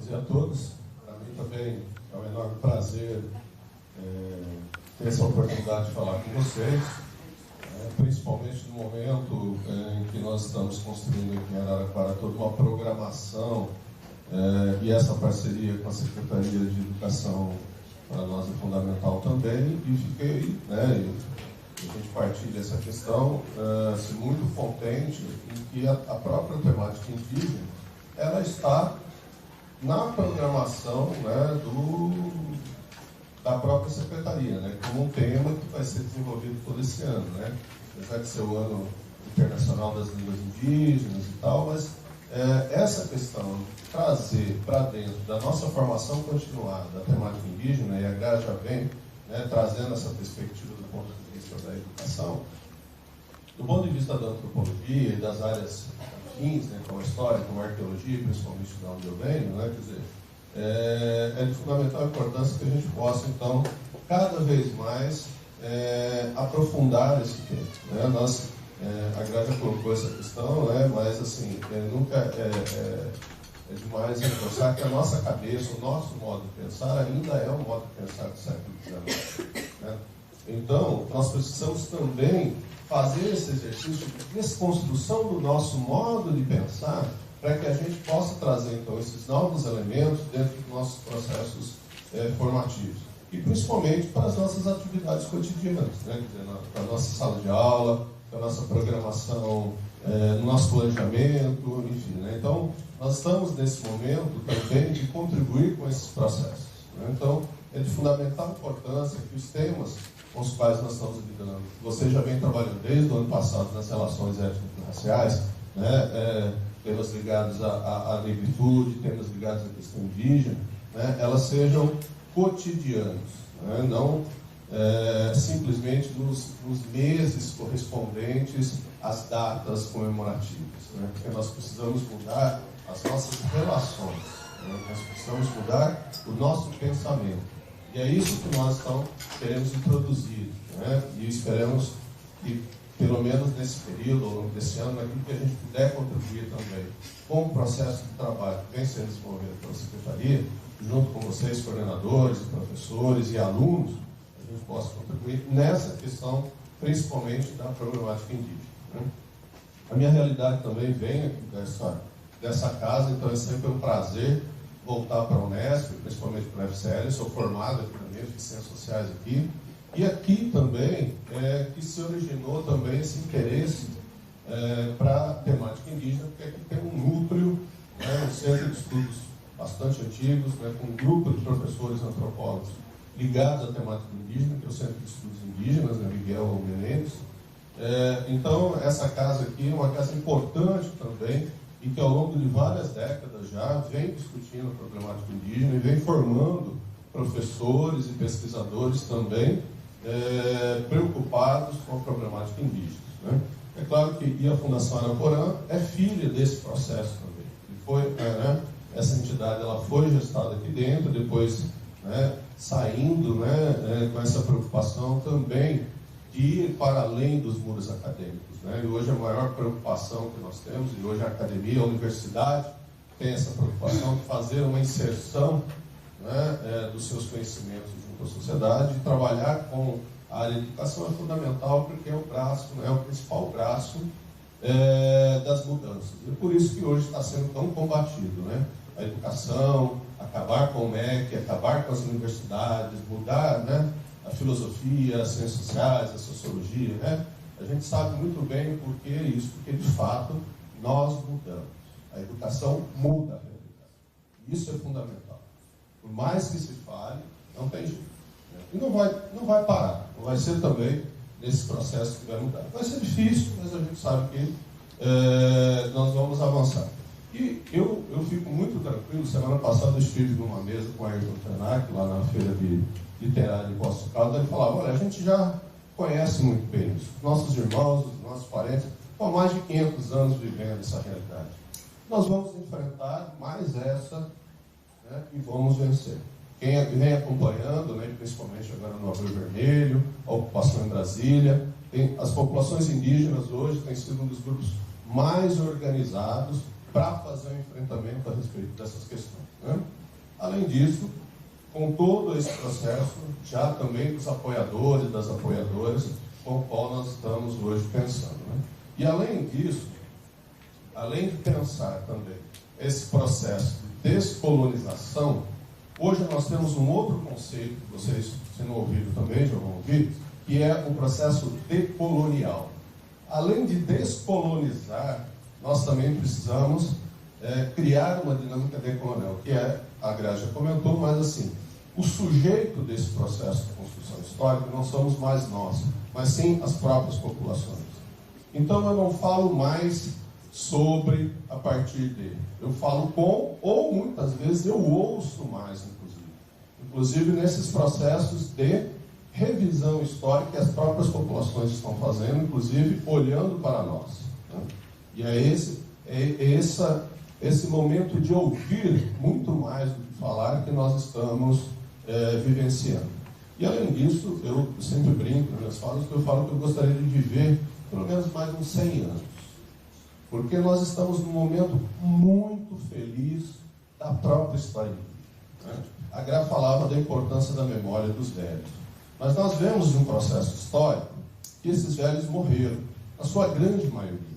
dia a todos. Para mim também é um enorme prazer ter essa oportunidade de falar com vocês, principalmente no momento em que nós estamos construindo aqui em Araraquara toda uma programação e essa parceria com a Secretaria de Educação para nós é fundamental também, e fiquei, a gente partilha essa questão, muito contente em que a própria temática indígena ela está na programação da própria Secretaria, como um tema que vai ser desenvolvido todo esse ano, apesar de ser o Ano Internacional das Línguas Indígenas e tal, mas essa questão de trazer para dentro da nossa formação continuada da temática indígena, e a GRA já vem trazendo essa perspectiva do ponto de vista da educação, do ponto de vista da antropologia e das áreas afins, como a história, como a arqueologia, principalmente de onde eu venho, quer dizer, é de fundamental importância que a gente possa, então, cada vez mais aprofundar esse tema. A GRA já colocou essa questão, mas assim, nunca é demais reforçar que a nossa cabeça, o nosso modo de pensar ainda é o modo de pensar do século XIX. Então, nós precisamos também fazer esse exercício de desconstrução do nosso modo de pensar para que a gente possa trazer, então, esses novos elementos dentro dos nossos processos formativos. E, principalmente, para as nossas atividades cotidianas, quer dizer, na nossa sala de aula, na nossa programação, no nosso planejamento, enfim. Então, nós estamos, nesse momento, também de contribuir com esses processos. Então, é de fundamental importância que os temas com os quais nós estamos lidando, você já vem trabalhando desde o ano passado nas relações étnico-raciais, temas ligados à negritude, temas ligados à questão indígena, elas sejam cotidianos, não simplesmente nos meses correspondentes às datas comemorativas, porque nós precisamos mudar as nossas relações, nós precisamos mudar o nosso pensamento. E é isso que nós então queremos introduzir, e esperamos que, pelo menos nesse período, ao longo desse ano, naquilo que a gente puder contribuir também com o processo de trabalho que vem sendo desenvolvido pela Secretaria, junto com vocês, coordenadores, professores e alunos, a gente possa contribuir nessa questão, principalmente da problemática indígena. A minha realidade também vem aqui dessa casa, então é sempre um prazer voltar para a Unesp, principalmente para a FCL. Eu sou formado aqui na mesma, fiz Ciências Sociais aqui, e aqui também que se originou também esse interesse para a temática indígena, porque aqui tem um núcleo, um centro de estudos bastante antigos, com um grupo de professores antropólogos ligados à temática indígena, que é o Centro de Estudos Indígenas, Miguel Menezes. Então, essa casa aqui é uma casa importante também, e que ao longo de várias décadas já vem discutindo a problemática indígena e vem formando professores e pesquisadores também preocupados com a problemática indígena. É claro que a Fundação Araporã é filha desse processo também. E foi, essa entidade ela foi gestada aqui dentro, depois saindo com essa preocupação também de ir para além dos muros acadêmicos. E hoje a maior preocupação que nós temos, e hoje a academia, a universidade, tem essa preocupação de fazer uma inserção dos seus conhecimentos junto à sociedade, e trabalhar com a área de educação é fundamental, porque é o braço, o principal braço das mudanças. E por isso que hoje está sendo tão combatido, a educação, acabar com o MEC, acabar com as universidades, mudar a filosofia, as ciências sociais, a sociologia, A gente sabe muito bem por que isso, porque de fato nós mudamos. A educação muda a realidade. Isso é fundamental. Por mais que se fale, não tem jeito. E não vai parar. Não vai ser também nesse processo que vai mudar. Vai ser difícil, mas a gente sabe que nós vamos avançar. E eu fico muito tranquilo. Semana passada eu estive numa mesa com a Ayrton Krenak, lá na Feira de Literária de Poços de Caldas. Ele falava, olha, a gente já conhece muito bem isso. Nossos irmãos, os nossos parentes, há mais de 500 anos vivendo essa realidade. Nós vamos enfrentar mais essa e vamos vencer. Quem vem acompanhando, principalmente agora no Abril Vermelho, a ocupação em Brasília, as populações indígenas hoje têm sido um dos grupos mais organizados para fazer um enfrentamento a respeito dessas questões, né? Além disso, com todo esse processo, já também dos apoiadores e das apoiadoras com o qual nós estamos hoje pensando, né? E além disso, além de pensar também esse processo de descolonização, hoje nós temos um outro conceito, que vocês, se não ouviram também, já vão ouvir, que é o processo decolonial. Além de descolonizar, nós também precisamos criar uma dinâmica decolonial, que a Graça já comentou, mas assim, o sujeito desse processo de construção histórica não somos mais nós, mas sim as próprias populações. Então eu não falo mais sobre a partir dele. Eu falo com, ou muitas vezes eu ouço mais, inclusive nesses processos de revisão histórica que as próprias populações estão fazendo, inclusive olhando para nós, né? E é esse momento de ouvir muito mais do que falar que nós estamos vivenciando. E além disso, eu sempre brinco nas minhas falas, que eu falo que eu gostaria de viver pelo menos mais uns 100 anos. Porque nós estamos num momento muito feliz da própria história, né? A Gra falava da importância da memória dos velhos. Mas nós vemos um processo histórico que esses velhos morreram, a sua grande maioria.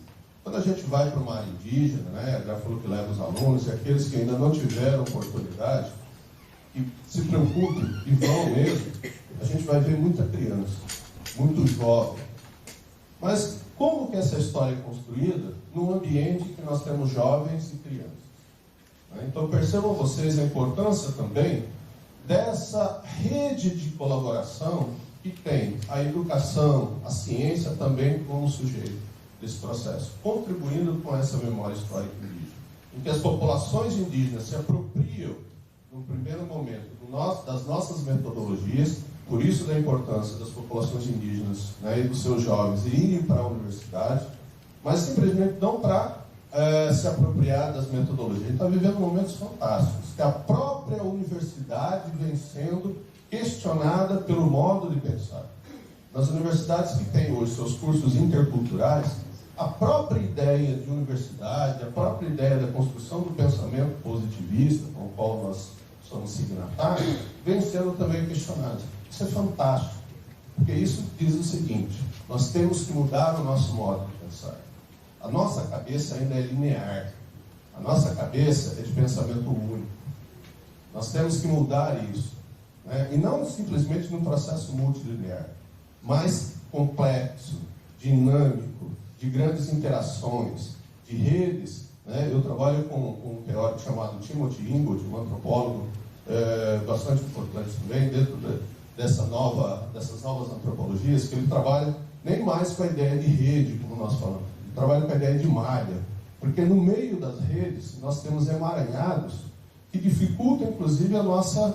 Quando a gente vai para uma área indígena, né, a Gra falou que leva os alunos, e aqueles que ainda não tiveram oportunidade, que se preocupem e vão mesmo, a gente vai ver muita criança, muito jovem. Mas como que essa história é construída num ambiente que nós temos jovens e crianças? Então percebam vocês a importância também dessa rede de colaboração que tem a educação, a ciência também como sujeito desse processo, contribuindo com essa memória histórica indígena, em que as populações indígenas se apropriam, no primeiro momento, das nossas metodologias, por isso da importância das populações indígenas, né, e dos seus jovens irem para a universidade, mas simplesmente não para se apropriar das metodologias. Ele está vivendo momentos fantásticos, que a própria universidade vem sendo questionada pelo modo de pensar. Nas universidades que têm hoje seus cursos interculturais, a própria ideia de universidade, a própria ideia da construção do pensamento positivista, com o qual nós somos signatários, vem sendo também questionada. Isso é fantástico, porque isso diz o seguinte: nós temos que mudar o nosso modo de pensar. A nossa cabeça ainda é linear. A nossa cabeça é de pensamento único. Nós temos que mudar isso, né? E não simplesmente num processo multilinear, mas complexo, dinâmico, de grandes interações, de redes, né? Eu trabalho com um teórico chamado Timothy Ingold, um antropólogo bastante importante também, dentro dessas novas antropologias, que ele trabalha nem mais com a ideia de rede, como nós falamos. Trabalho com a ideia de malha, porque no meio das redes nós temos emaranhados que dificultam inclusive nosso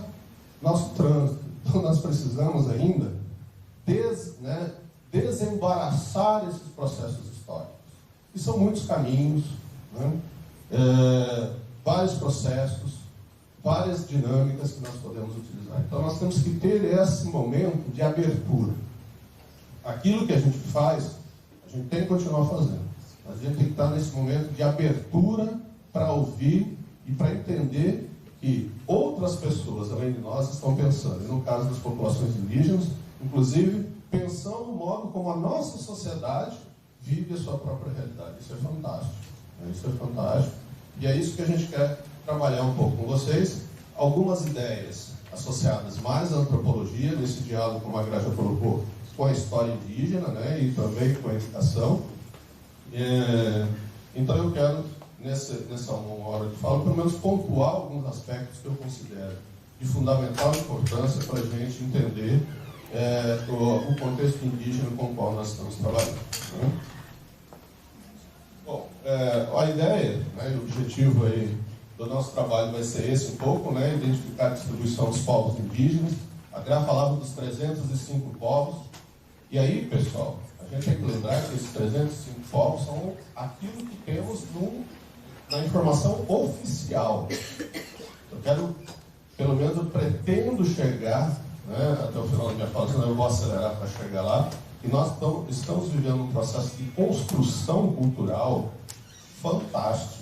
trânsito. Então nós precisamos ainda desembaraçar esses processos históricos. E são muitos caminhos, né? Vários processos, várias dinâmicas que nós podemos utilizar. Então nós temos que ter esse momento de abertura. Aquilo que a gente faz, a gente tem que continuar fazendo. A gente tem que estar nesse momento de abertura para ouvir e para entender que outras pessoas, além de nós, estão pensando. E no caso das populações indígenas, inclusive, pensando no modo como a nossa sociedade vive a sua própria realidade. Isso é fantástico. Isso é fantástico. E é isso que a gente quer trabalhar um pouco com vocês. Algumas ideias associadas mais à antropologia, nesse diálogo, como a Graça colocou, com a história indígena, né, e também com a educação. Então eu quero, nessa uma hora de fala, pelo menos pontuar alguns aspectos que eu considero de fundamental importância para a gente entender o contexto indígena com o qual nós estamos trabalhando, né? Bom, a ideia, né, e o objetivo aí do nosso trabalho vai ser esse um pouco, né, identificar a distribuição dos povos indígenas. A Gra falava dos 305 povos. E aí, pessoal, a gente tem que lembrar que esses 305 povos são aquilo que temos na informação oficial. Eu quero, pelo menos eu pretendo chegar, né, até o final da minha fala, senão eu vou acelerar para chegar lá, e nós estamos vivendo um processo de construção cultural fantástico.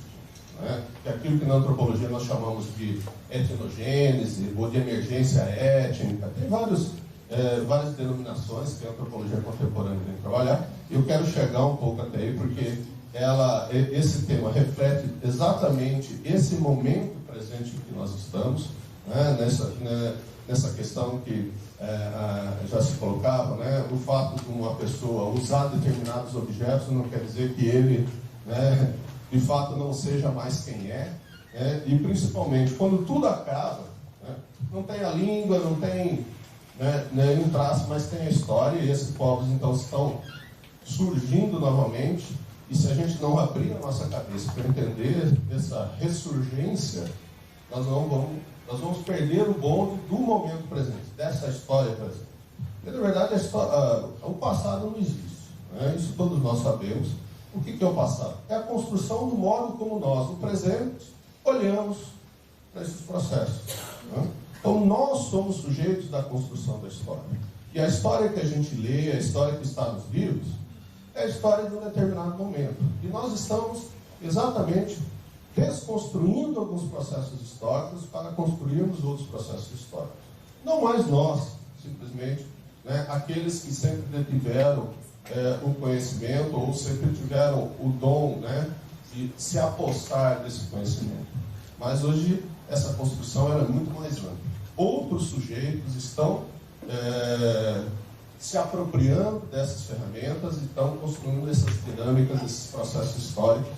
né? Que é aquilo que na antropologia nós chamamos de etnogênese ou de emergência étnica. Tem várias denominações que a antropologia contemporânea tem que trabalhar. Eu quero chegar um pouco até aí, porque esse tema reflete exatamente esse momento presente em que nós estamos, né? Nessa questão que já se colocava, né? O fato de uma pessoa usar determinados objetos não quer dizer que ele, né, de fato não seja mais quem é, né? E principalmente quando tudo acaba, né? Não tem a língua, não tem, né, nenhum traço, mas tem a história, e esses povos então estão surgindo novamente. E se a gente não abrir a nossa cabeça para entender essa ressurgência, nós vamos perder o bonde do momento presente, dessa história presente. Porque, na verdade, o passado não existe, né? Isso todos nós sabemos. O que é o passado? É a construção do modo como nós, no presente, olhamos para esses processos, né? Então, nós somos sujeitos da construção da história. E a história que a gente lê, a história que está nos livros, é a história de um determinado momento. E nós estamos exatamente desconstruindo alguns processos históricos para construirmos outros processos históricos. Não mais nós, simplesmente, né, aqueles que sempre detiveram o conhecimento ou sempre tiveram o dom, né, de se apossar desse conhecimento. Mas hoje essa construção é muito mais ampla. Outros sujeitos estão se apropriando dessas ferramentas e estão construindo essas dinâmicas, esses processos históricos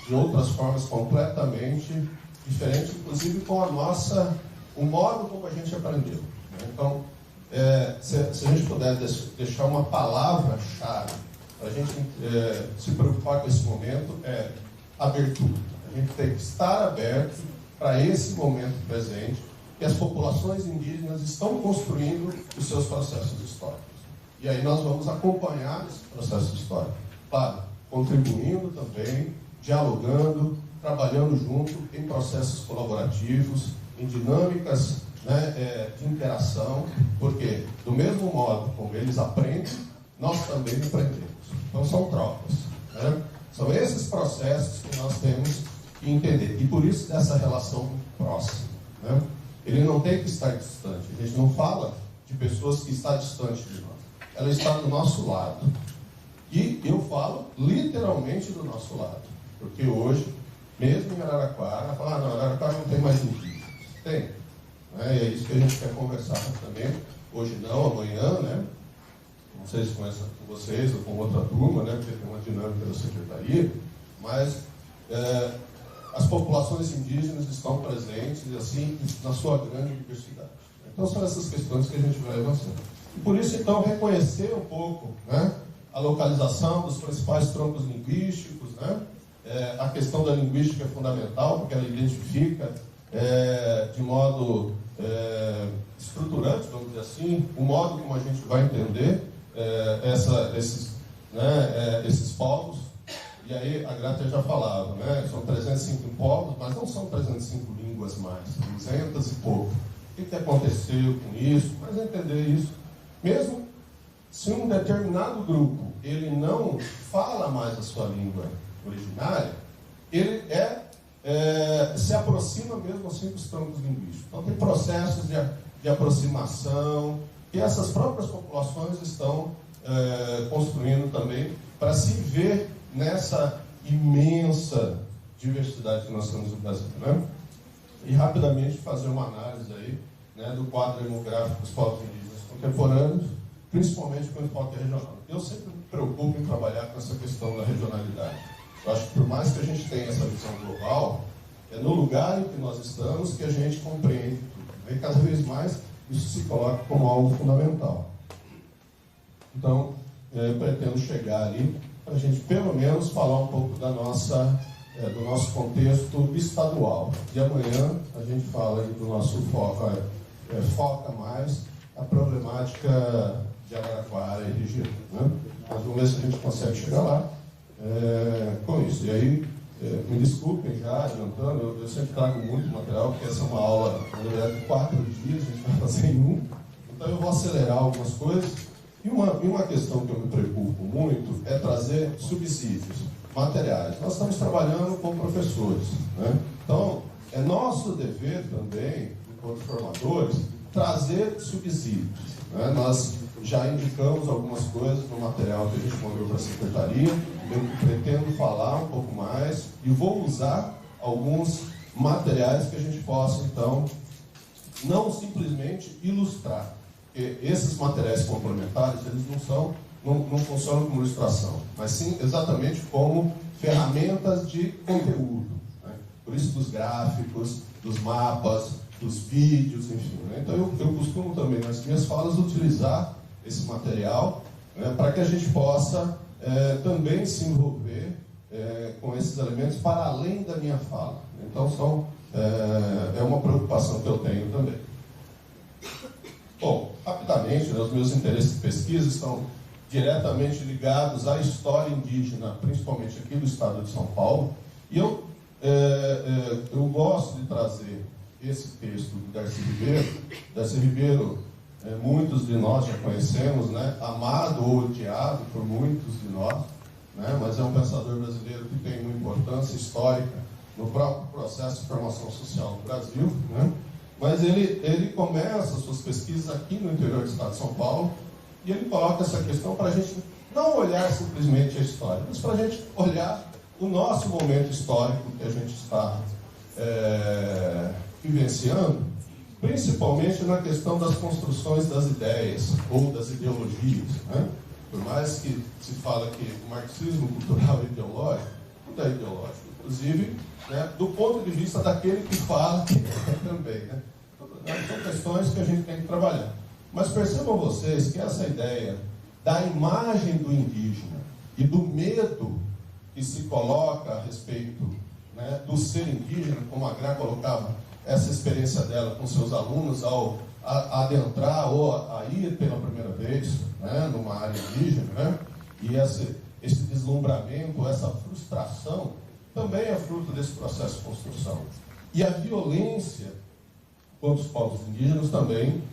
de outras formas completamente diferentes, inclusive com o modo como a gente aprendeu, né? Então, se a gente puder deixar uma palavra-chave para a gente se preocupar com esse momento, é abertura. A gente tem que estar aberto para esse momento presente, que as populações indígenas estão construindo os seus processos históricos. E aí nós vamos acompanhar esse processo histórico, claro, contribuindo também, dialogando, trabalhando junto em processos colaborativos, em dinâmicas, né, de interação, porque do mesmo modo como eles aprendem, nós também aprendemos. Então são trocas, né? São esses processos que nós temos que entender. E por isso dessa relação próxima, né? Ele não tem que estar distante. A gente não fala de pessoas que estão distantes de nós. Ela está do nosso lado. E eu falo literalmente do nosso lado. Porque hoje, mesmo em Araraquara, fala, não, Araraquara não tem mais indígenas. Tem. Né? E é isso que a gente quer conversar também. Hoje não, amanhã, né? Não sei se começa com vocês ou com outra turma, né? Porque tem uma dinâmica da secretaria. Mas as populações indígenas estão presentes, assim, na sua grande diversidade. Então são essas questões que a gente vai avançando. E por isso, então, reconhecer um pouco, né, a localização dos principais troncos linguísticos, né? A questão da linguística é fundamental, porque ela identifica de modo estruturante, vamos dizer assim, o modo como a gente vai entender esses povos. E aí a Grata já falava, né? São 305 povos, mas não são 305 línguas mais, 200 e pouco. O que aconteceu com isso? Mas entender isso, mesmo se um determinado grupo ele não fala mais a sua língua originária, ele se aproxima mesmo assim dos troncos linguísticos. Então tem processos de aproximação que essas próprias populações estão construindo também para se ver nessa imensa diversidade que nós temos no Brasil, né? E rapidamente fazer uma análise aí, né, do quadro demográfico dos povos indígenas contemporâneos, principalmente com enfoque regional. Eu sempre me preocupo em trabalhar com essa questão da regionalidade. Eu acho que por mais que a gente tenha essa visão global, é no lugar em que nós estamos que a gente compreende tudo. E cada vez mais isso se coloca como algo fundamental. Então, pretendo chegar ali para a gente pelo menos falar um pouco do nosso contexto estadual. E amanhã a gente fala aí do nosso foca mais a problemática de Araraquara e região, né? Mas vamos ver se a gente consegue chegar lá com isso. E aí, me desculpem já, adiantando, eu sempre trago muito material, porque essa é uma aula, na verdade, de 4 dias, a gente vai fazer em 1. Então eu vou acelerar algumas coisas. E uma questão que eu me preocupo muito é trazer subsídios. materiais. Nós estamos trabalhando com professores, né? Então, é nosso dever também, enquanto formadores, trazer subsídios, né? Nós já indicamos algumas coisas no material que a gente mandou para a secretaria. Eu pretendo falar um pouco mais e vou usar alguns materiais que a gente possa, então, não simplesmente ilustrar. Porque esses materiais complementares, eles não funcionam como ilustração, mas sim exatamente como ferramentas de conteúdo, né? Por isso dos gráficos, dos mapas, dos vídeos, enfim, né? Então eu costumo também nas minhas falas utilizar esse material, né, para que a gente possa também se envolver com esses elementos para além da minha fala. Então é uma preocupação que eu tenho também. Bom, rapidamente, né, os meus interesses de pesquisa estão diretamente ligados à história indígena, principalmente aqui do estado de São Paulo, e eu gosto de trazer esse texto do Darcy Ribeiro. Darcy Ribeiro, muitos de nós já conhecemos, né? Amado ou odiado por muitos de nós, né? Mas é um pensador brasileiro que tem uma importância histórica no próprio processo de formação social no Brasil, né? Mas ele começa suas pesquisas aqui no interior do estado de São Paulo, e ele coloca essa questão para a gente não olhar simplesmente a história, mas para a gente olhar o nosso momento histórico que a gente está vivenciando, principalmente na questão das construções das ideias ou das ideologias, né? Por mais que se fala que o marxismo cultural é ideológico, tudo é ideológico, inclusive, né, do ponto de vista daquele que fala que é também, né? São questões que a gente tem que trabalhar. Mas percebam vocês que essa ideia da imagem do indígena e do medo que se coloca a respeito, né, do ser indígena, como a Gra colocava essa experiência dela com seus alunos ao adentrar ou a ir pela primeira vez, né, numa área indígena, né, e esse deslumbramento, essa frustração, também é fruto desse processo de construção. E a violência contra os povos indígenas também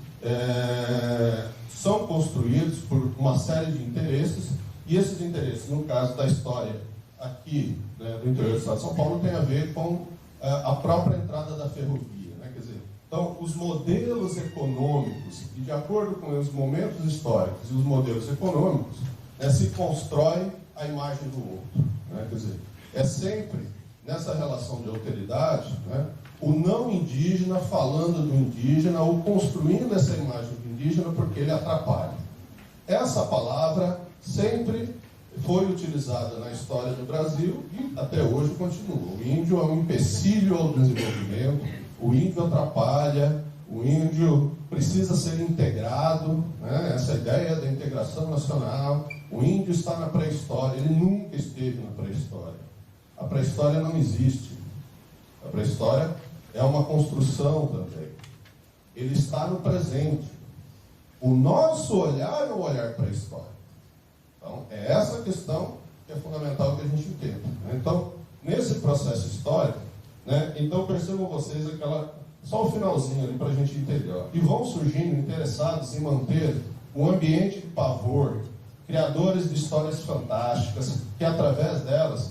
são construídos por uma série de interesses, e esses interesses, no caso da história aqui, né, do interior do estado de São Paulo, tem a ver com a própria entrada da ferrovia, né? Quer dizer, então, os modelos econômicos, e de acordo com os momentos históricos e os modelos econômicos, se constrói a imagem do outro, né? Quer dizer, é sempre nessa relação de alteridade, né, o não indígena falando do indígena ou construindo essa imagem do indígena porque ele atrapalha. Essa palavra sempre foi utilizada na história do Brasil e até hoje continua. O índio é um empecilho ao desenvolvimento, o índio atrapalha, o índio precisa ser integrado, né? Essa ideia da integração nacional. O índio está na pré-história, ele nunca esteve na pré-história. A pré-história não existe. A pré-história é uma construção também. Ele está no presente. O nosso olhar é o olhar pré-histórico. Então, é essa questão que é fundamental que a gente entenda, né? Então, nesse processo histórico, né, então percebam vocês só o finalzinho ali para a gente entender, ó, e vão surgindo interessados em manter um ambiente de pavor, criadores de histórias fantásticas, que através delas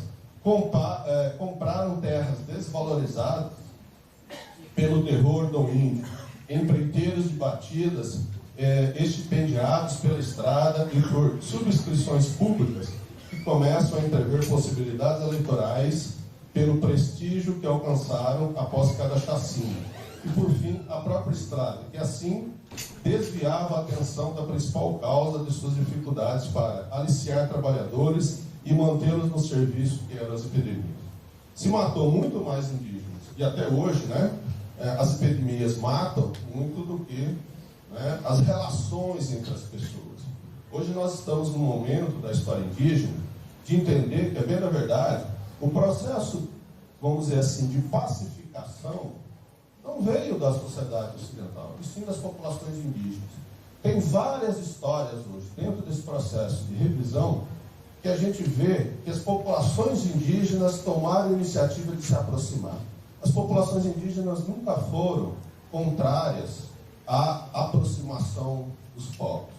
compraram terras desvalorizadas pelo terror do índio, empreiteiros de batidas, estipendiados pela estrada e por subscrições públicas que começam a entrever possibilidades eleitorais pelo prestígio que alcançaram após cada chacina. E, por fim, a própria estrada, que assim desviava a atenção da principal causa de suas dificuldades para aliciar trabalhadores e mantê-los no serviço, que eram as epidemias. Se matou muito mais indígenas, e até hoje, né, as epidemias matam muito do que, né, as relações entre as pessoas. Hoje nós estamos num momento da história indígena de entender que, bem na verdade, o processo, vamos dizer assim, de pacificação não veio da sociedade ocidental, e sim das populações indígenas. Tem várias histórias hoje, dentro desse processo de revisão, que a gente vê que as populações indígenas tomaram a iniciativa de se aproximar. As populações indígenas nunca foram contrárias à aproximação dos povos.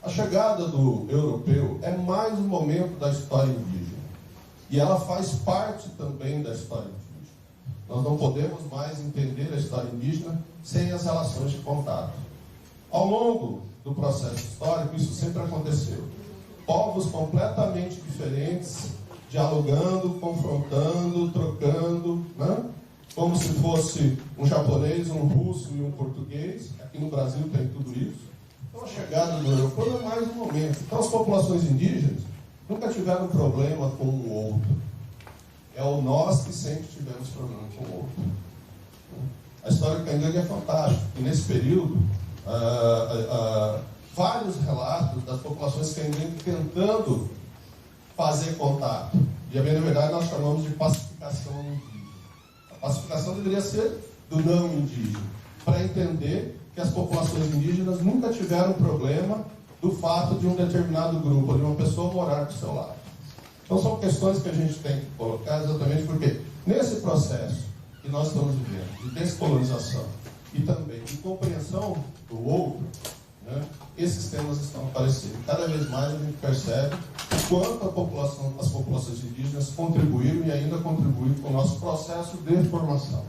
A chegada do europeu é mais um momento da história indígena. E ela faz parte também da história indígena. Nós não podemos mais entender a história indígena sem as relações de contato. Ao longo do processo histórico, isso sempre aconteceu. Povos completamente diferentes, dialogando, confrontando, trocando, né? Como se fosse um japonês, um russo e um português. Aqui no Brasil tem tudo isso. Então a chegada do europeu é mais um momento. Então as populações indígenas nunca tiveram problema com o outro. É o nós que sempre tivemos problema com o outro. A história do Cangangue é fantástica. E nesse período, vários relatos das populações Cangangue tentando fazer contato. E a bem na verdade nós chamamos de pacificação indígena. A pacificação deveria ser do não indígena, para entender que as populações indígenas nunca tiveram problema do fato de um determinado grupo, de uma pessoa morar do seu lado. Então são questões que a gente tem que colocar exatamente porque nesse processo que nós estamos vivendo, de descolonização e também de compreensão do outro, né, esses temas estão aparecendo. Cada vez mais a gente percebe o quanto as populações indígenas contribuíram e ainda contribuem com o nosso processo de formação,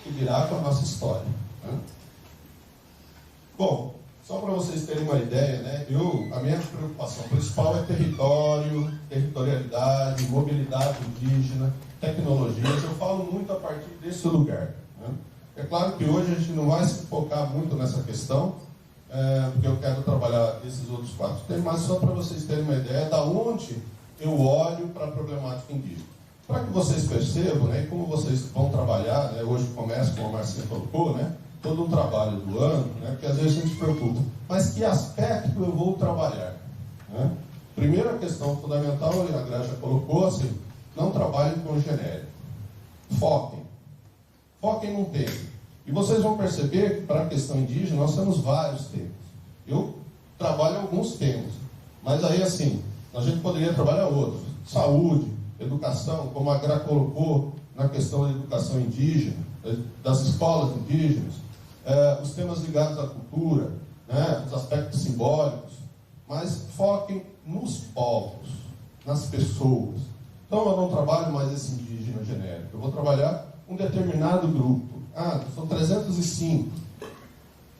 que virá com a nossa história. Né? Bom, só para vocês terem uma ideia, né, a minha preocupação principal é território, territorialidade, mobilidade indígena, tecnologias. Eu falo muito a partir desse lugar. Né? É claro que hoje a gente não vai se focar muito nessa questão, porque eu quero trabalhar esses outros 4 temas, mas só para vocês terem uma ideia da onde eu olho para a problemática indígena. Para que vocês percebam, né, e como vocês vão trabalhar, né, hoje começa, como a Marcinha colocou, né, todo um trabalho do ano, né, porque às vezes a gente se preocupa, mas que aspecto eu vou trabalhar? Né? Primeira questão fundamental, a Graça colocou assim, não trabalhem com genérico. Foquem num tema. E vocês vão perceber que para a questão indígena nós temos vários temas. Eu trabalho alguns temas, mas aí assim, a gente poderia trabalhar outros. Saúde, educação, como a Gra colocou na questão da educação indígena, das escolas indígenas, os temas ligados à cultura, né, os aspectos simbólicos, mas foquem nos povos, nas pessoas. Então eu não trabalho mais esse indígena genérico, eu vou trabalhar um determinado grupo. São 305.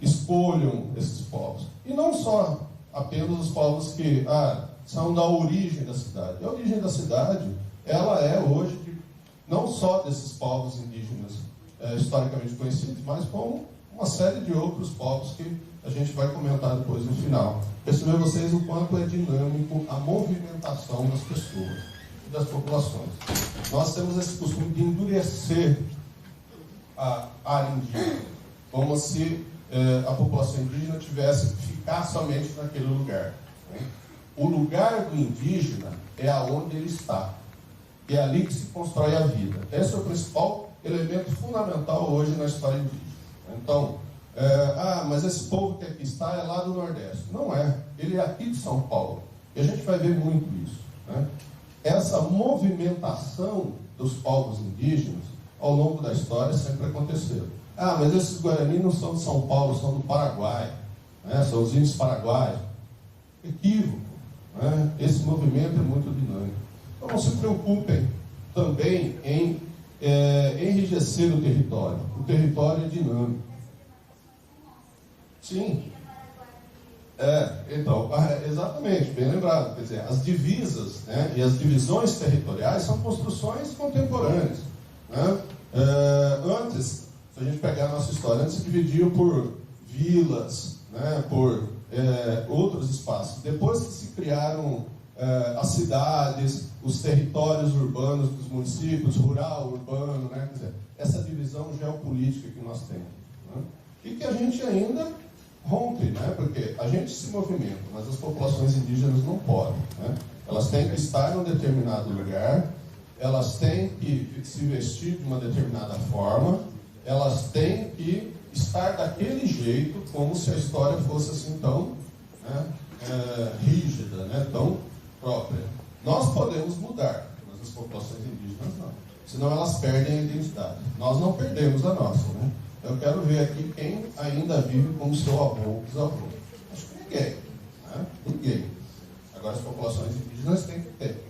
Escolham esses povos. E não só apenas os povos que são da origem da cidade. A origem da cidade, ela é hoje não só desses povos indígenas historicamente conhecidos, mas como uma série de outros povos que a gente vai comentar depois no final. Perceber vocês o quanto é dinâmico a movimentação das pessoas e das populações. Nós temos esse costume de endurecer a área indígena, como se a população indígena tivesse que ficar somente naquele lugar. Né? O lugar do indígena é aonde ele está. E é ali que se constrói a vida. Esse é o principal elemento fundamental hoje na história indígena. Então, mas esse povo que aqui está é lá do Nordeste. Não é. Ele é aqui de São Paulo. E a gente vai ver muito isso. Né? Essa movimentação dos povos indígenas, ao longo da história, sempre aconteceu. Mas esses Guarani não são de São Paulo, são do Paraguai. Né? São os índios paraguaios. Equívoco. Né? Esse movimento é muito dinâmico. Então não se preocupem também em enrijecer o território. O território é dinâmico. Sim. Então, exatamente, bem lembrado. Quer dizer, as divisas, né, e as divisões territoriais são construções contemporâneas. Né? Antes, se a gente pegar a nossa história, antes se dividiam por vilas, né, por outros espaços. Depois que se criaram as cidades, os territórios urbanos dos municípios, rural, urbano, né, quer dizer, essa divisão geopolítica que nós temos. Né, e que a gente ainda rompe, né, porque a gente se movimenta, mas as populações indígenas não podem. Né, elas têm que estar em um determinado lugar, elas têm que se vestir de uma determinada forma, elas têm que estar daquele jeito, como se a história fosse assim tão rígida, né, tão própria. Nós podemos mudar, mas as populações indígenas não. Senão elas perdem a identidade. Nós não perdemos a nossa, né? Eu quero ver aqui quem ainda vive como seu avô ou bisavô. Acho que ninguém. Né? Ninguém. Agora as populações indígenas têm que ter.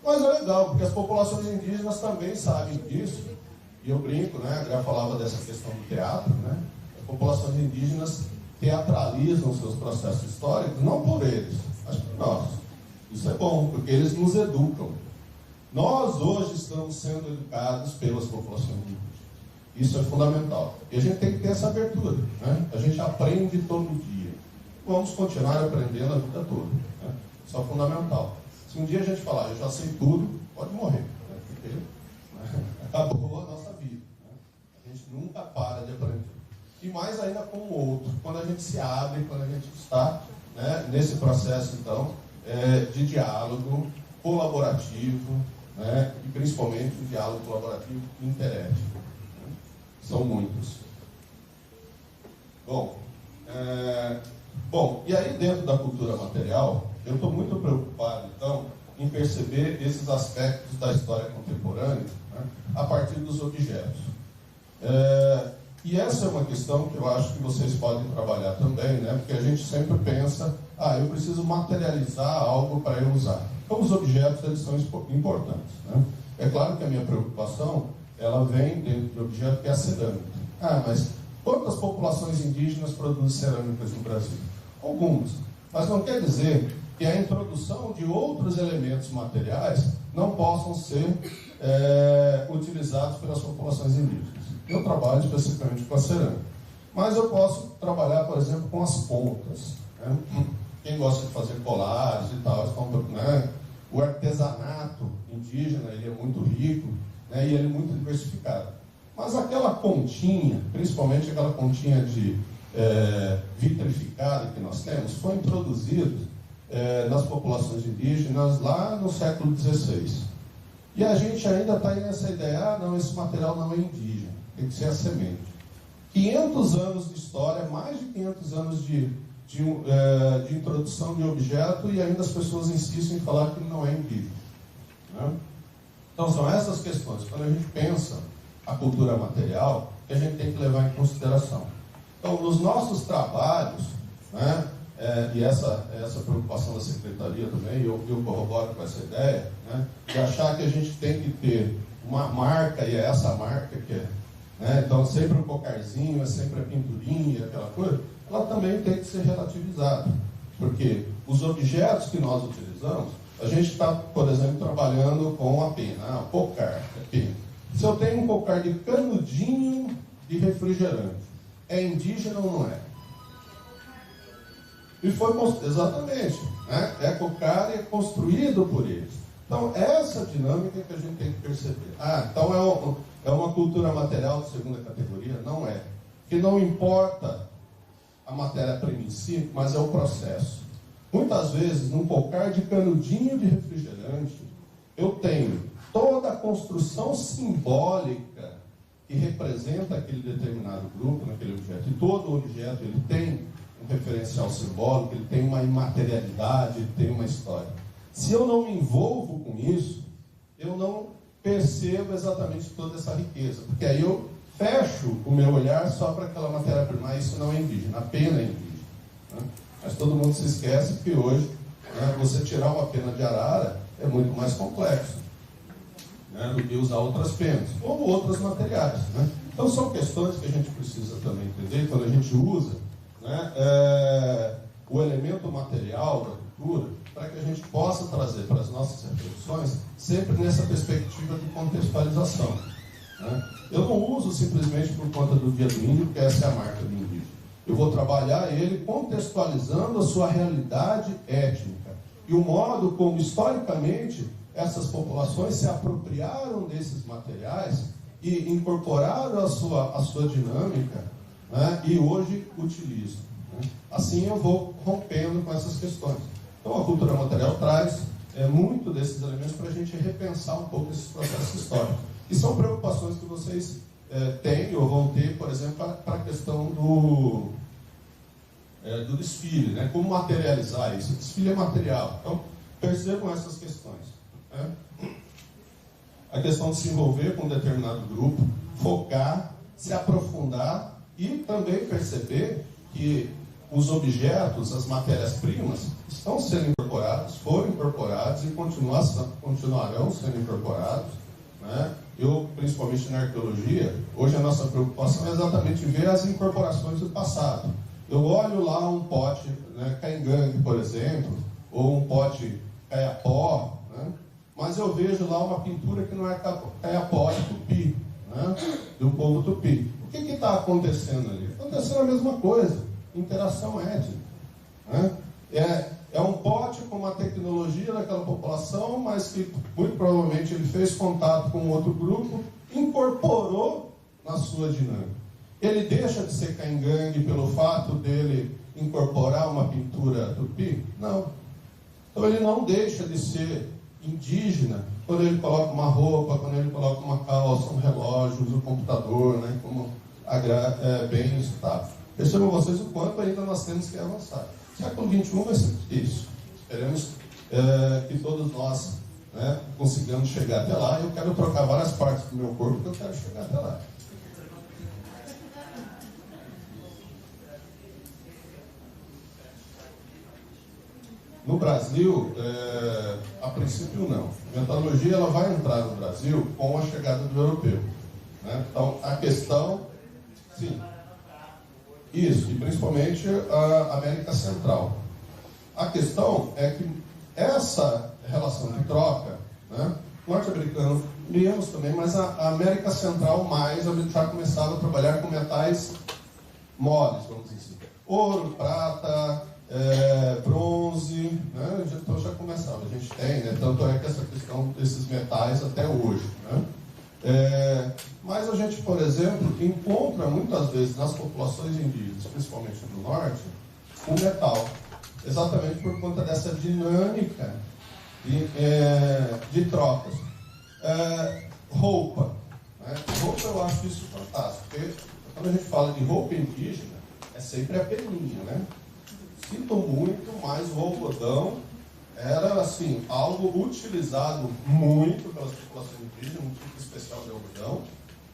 Mas é legal. legal, porque as populações indígenas também sabem disso, e eu brinco, né? Já falava dessa questão do teatro, né? As populações indígenas teatralizam seus processos históricos, não por eles, mas por nós. Isso é bom, porque eles nos educam. Nós hoje estamos sendo educados pelas populações indígenas. Isso é fundamental. E a gente tem que ter essa abertura, né? A gente aprende todo dia. Vamos continuar aprendendo a vida toda, né? Isso é fundamental. Se um dia a gente falar, eu já sei tudo, pode morrer, né? Porque, né, acabou a nossa vida, né? A gente nunca para de aprender. E mais ainda com o outro, quando a gente se abre, quando a gente está, né, nesse processo, então, de diálogo colaborativo, né, e principalmente o diálogo colaborativo interético. Né? São muitos. Bom, e aí dentro da cultura material, eu estou muito preocupado, então, em perceber esses aspectos da história contemporânea, né, a partir dos objetos. E essa é uma questão que eu acho que vocês podem trabalhar também, né, porque a gente sempre pensa, eu preciso materializar algo para eu usar. Então, os objetos, eles são importantes, né? É claro que a minha preocupação, ela vem dentro do objeto que é a cerâmica. Mas quantas populações indígenas produzem cerâmicas no Brasil? Algumas. Mas não quer dizer que a introdução de outros elementos materiais não possam ser utilizados pelas populações indígenas. Eu trabalho especificamente com a cerâmica. Mas eu posso trabalhar, por exemplo, com as pontas, né? Quem gosta de fazer colares e tal, né? O artesanato indígena, ele é muito rico, né? E ele é muito diversificado. Mas aquela pontinha, principalmente aquela pontinha de vitrificada que nós temos, foi introduzida nas populações indígenas lá no século XVI. E a gente ainda está aí nessa ideia, não, esse material não é indígena, tem que ser a semente. 500 anos de história, mais de 500 anos de introdução de objeto, e ainda as pessoas insistem em falar que não é indígena, né? Então são essas questões, quando a gente pensa a cultura material, que a gente tem que levar em consideração. Então, nos nossos trabalhos, né, e essa preocupação da Secretaria também, eu corroboro com essa ideia, né, de achar que a gente tem que ter uma marca, e é essa marca que é, né, então sempre um cocarzinho, é sempre a pinturinha, aquela coisa, ela também tem que ser relativizada, porque os objetos que nós utilizamos, a gente está, por exemplo, trabalhando com a pena, cocar, pena. Se eu tenho um cocar de canudinho de refrigerante, é indígena ou não é? E foi exatamente, né? É cocar e é construído por eles. Então, essa dinâmica que a gente tem que perceber. Então é uma cultura material de segunda categoria? Não é. Que não importa a matéria-prima em si, mas é o processo. Muitas vezes, num cocar de canudinho de refrigerante, eu tenho toda a construção simbólica que representa aquele determinado grupo naquele objeto. E todo objeto ele tem um referencial simbólico, ele tem uma imaterialidade, ele tem uma história. Se eu não me envolvo com isso, eu não percebo exatamente toda essa riqueza, porque aí eu fecho o meu olhar só para aquela matéria-prima. Isso não é indígena, a pena é indígena, né? Mas todo mundo se esquece que hoje, né, você tirar uma pena de arara é muito mais complexo, né, do que usar outras penas, ou outros materiais, né? Então são questões que a gente precisa também entender quando a gente usa, né, o elemento material da cultura, para que a gente possa trazer para as nossas reflexões sempre nessa perspectiva de contextualização, né? Eu não uso simplesmente por conta do Dia do Índio, porque essa é a marca do indígena. Eu vou trabalhar ele contextualizando a sua realidade étnica e o modo como, historicamente, essas populações se apropriaram desses materiais e incorporaram a sua dinâmica, né, e hoje utilizam, né? Assim eu vou rompendo com essas questões. Então a cultura material traz muito desses elementos para a gente repensar um pouco esses processos históricos. E são preocupações que vocês têm ou vão ter, por exemplo, para a questão do desfile, né? Como materializar isso? O desfile é material. Então, percebam essas questões, né? A questão de se envolver com um determinado grupo, focar, se aprofundar e também perceber que os objetos, as matérias-primas, estão sendo incorporados, foram incorporados incorporados e continuarão sendo incorporados, né? Eu, principalmente na arqueologia, hoje a nossa preocupação é exatamente ver as incorporações do passado. Eu olho lá um pote, né, Caingangue, por exemplo, ou um pote Caiapó, né? Mas eu vejo lá uma pintura que não é Caiapó, é Tupi, né? Do povo Tupi. O que está acontecendo ali? Está acontecendo a mesma coisa, interação étnica, né? É um pote com uma tecnologia daquela população, mas que muito provavelmente ele fez contato com outro grupo, incorporou na sua dinâmica. Ele deixa de ser Caingangue pelo fato dele incorporar uma pintura tupi? Não. Então ele não deixa de ser indígena quando ele coloca uma roupa, quando ele coloca uma calça, um relógio, usa o computador, né, como bem estável. Percebam vocês o quanto ainda nós temos que avançar. Século XXI vai ser isso. Esperemos que todos nós, né, consigamos chegar até lá. Eu quero trocar várias partes do meu corpo, porque eu quero chegar até lá. No Brasil, a princípio não. A metalurgia ela vai entrar no Brasil com a chegada do europeu, né? Então, a questão, sim, isso, e principalmente a América Central. A questão é que essa relação de troca, né, norte-americano menos também, mas a América Central mais, a gente já começava a trabalhar com metais moles, vamos dizer assim. Ouro, prata, bronze, né? Então já começava, a gente tem, né? Tanto é que essa questão desses metais até hoje, né? Mas a gente, por exemplo, encontra muitas vezes nas populações indígenas, principalmente no norte, o metal, exatamente por conta dessa dinâmica de trocas. Roupa, né? Roupa eu acho isso fantástico, porque quando a gente fala de roupa indígena, é sempre a peninha, né? Sinto muito, mas o algodão era assim, algo utilizado muito pelas populações indígenas, um tipo especial de algodão,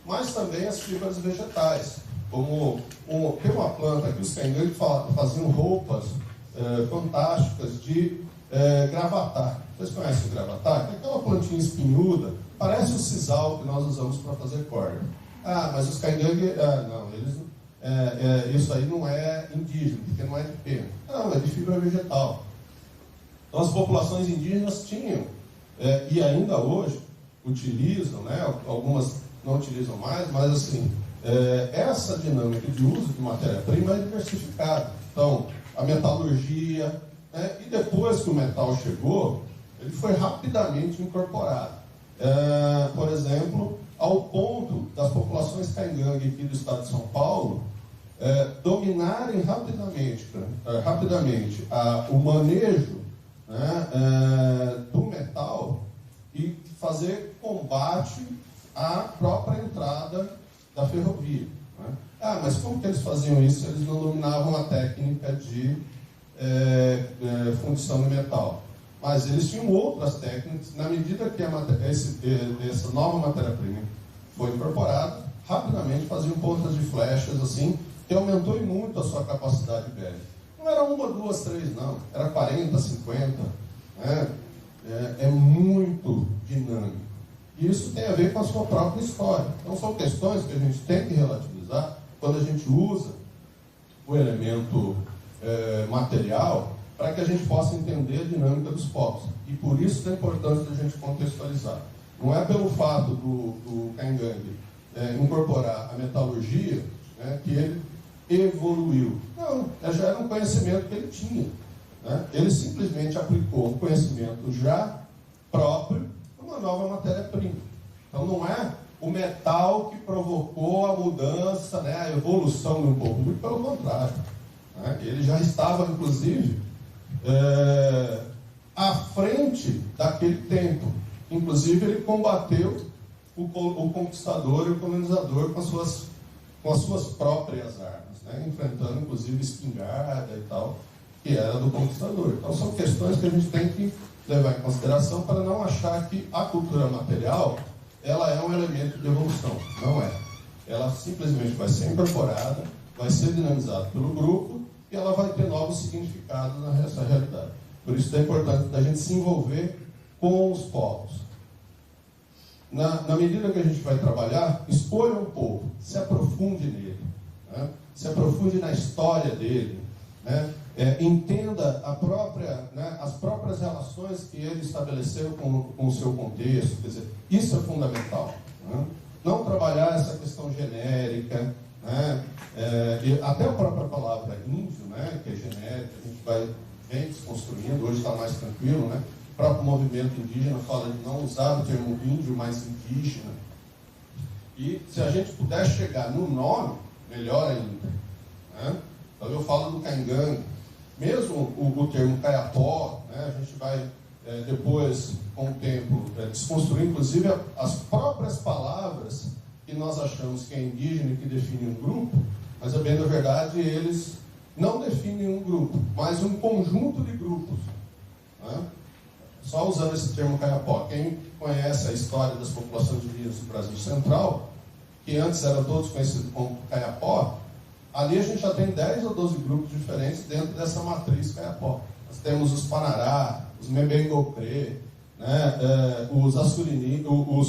mas também as fibras vegetais. Tem uma planta que os Caingangue faziam roupas fantásticas de gravatá. Vocês conhecem o gravatá? É aquela plantinha espinhuda, parece o sisal que nós usamos para fazer corda. Ah, mas os Caingangue, não, eles isso aí não é indígena, porque não é de pena. Não, é de fibra vegetal. Então as populações indígenas tinham, e ainda hoje utilizam, né, algumas não utilizam mais, mas assim, essa dinâmica de uso de matéria-prima é diversificada. Então, a metalurgia, né, e depois que o metal chegou, ele foi rapidamente incorporado. Por exemplo, ao ponto das populações Caingangue aqui do estado de São Paulo dominarem rapidamente o manejo, né, do metal e fazer combate à própria entrada da ferrovia, né? Mas como que eles faziam isso? Eles não dominavam a técnica de fundição de metal. Mas eles tinham outras técnicas. Na medida que essa nova matéria-prima foi incorporada, rapidamente faziam pontas de flechas assim, que aumentou muito a sua capacidade bélica. Não era uma, duas, três, não. Era 40, 50. Né? É muito dinâmico. E isso tem a ver com a sua própria história. Então são questões que a gente tem que relativizar quando a gente usa o elemento material para que a gente possa entender a dinâmica dos povos. E por isso é importante a gente contextualizar. Não é pelo fato do Caingangue incorporar a metalurgia, né, que ele evoluiu. Não, já era um conhecimento que ele tinha. Né? Ele simplesmente aplicou um conhecimento já próprio uma nova matéria-prima. Então não é o metal que provocou a mudança, né, a evolução de um povo, muito pelo contrário. Né? Ele já estava, inclusive, à frente daquele tempo. Inclusive, ele combateu o conquistador e o colonizador com as suas próprias armas, né? Enfrentando, inclusive, espingarda e tal, que era do conquistador. Então, são questões que a gente tem que levar em consideração para não achar que a cultura material ela é um elemento de evolução. Não é. Ela simplesmente vai ser incorporada, vai ser dinamizada pelo grupo e ela vai ter novos significados nessa realidade. Por isso é importante a gente se envolver com os povos. Na medida que a gente vai trabalhar, escolha um povo, se aprofunde nele, né? Se aprofunde na história dele, né? Entenda as próprias relações que ele estabeleceu com o seu contexto. Quer dizer, isso é fundamental, né? Não trabalhar essa questão genérica, né? E até a própria palavra índio, né? Que é genérica, a gente vem desconstruindo, hoje está mais tranquilo, né? O próprio movimento indígena fala de não usar o termo índio, mas indígena. E se a gente puder chegar no nome, melhor ainda, né? Então eu falo do Caingangue, mesmo o termo Kayapó, né? A gente vai depois, com o tempo, desconstruir inclusive as próprias palavras que nós achamos que é indígena e que definem um grupo, mas a bem da verdade eles não definem um grupo, mas um conjunto de grupos, né? Só usando esse termo Kayapó. Quem conhece a história das populações indígenas do Brasil Central, que antes eram todos conhecidos como Kayapó, ali a gente já tem 10 ou 12 grupos diferentes dentro dessa matriz Kayapó. Nós temos os Panará, os Membengocrê, né, os Assurini, vamos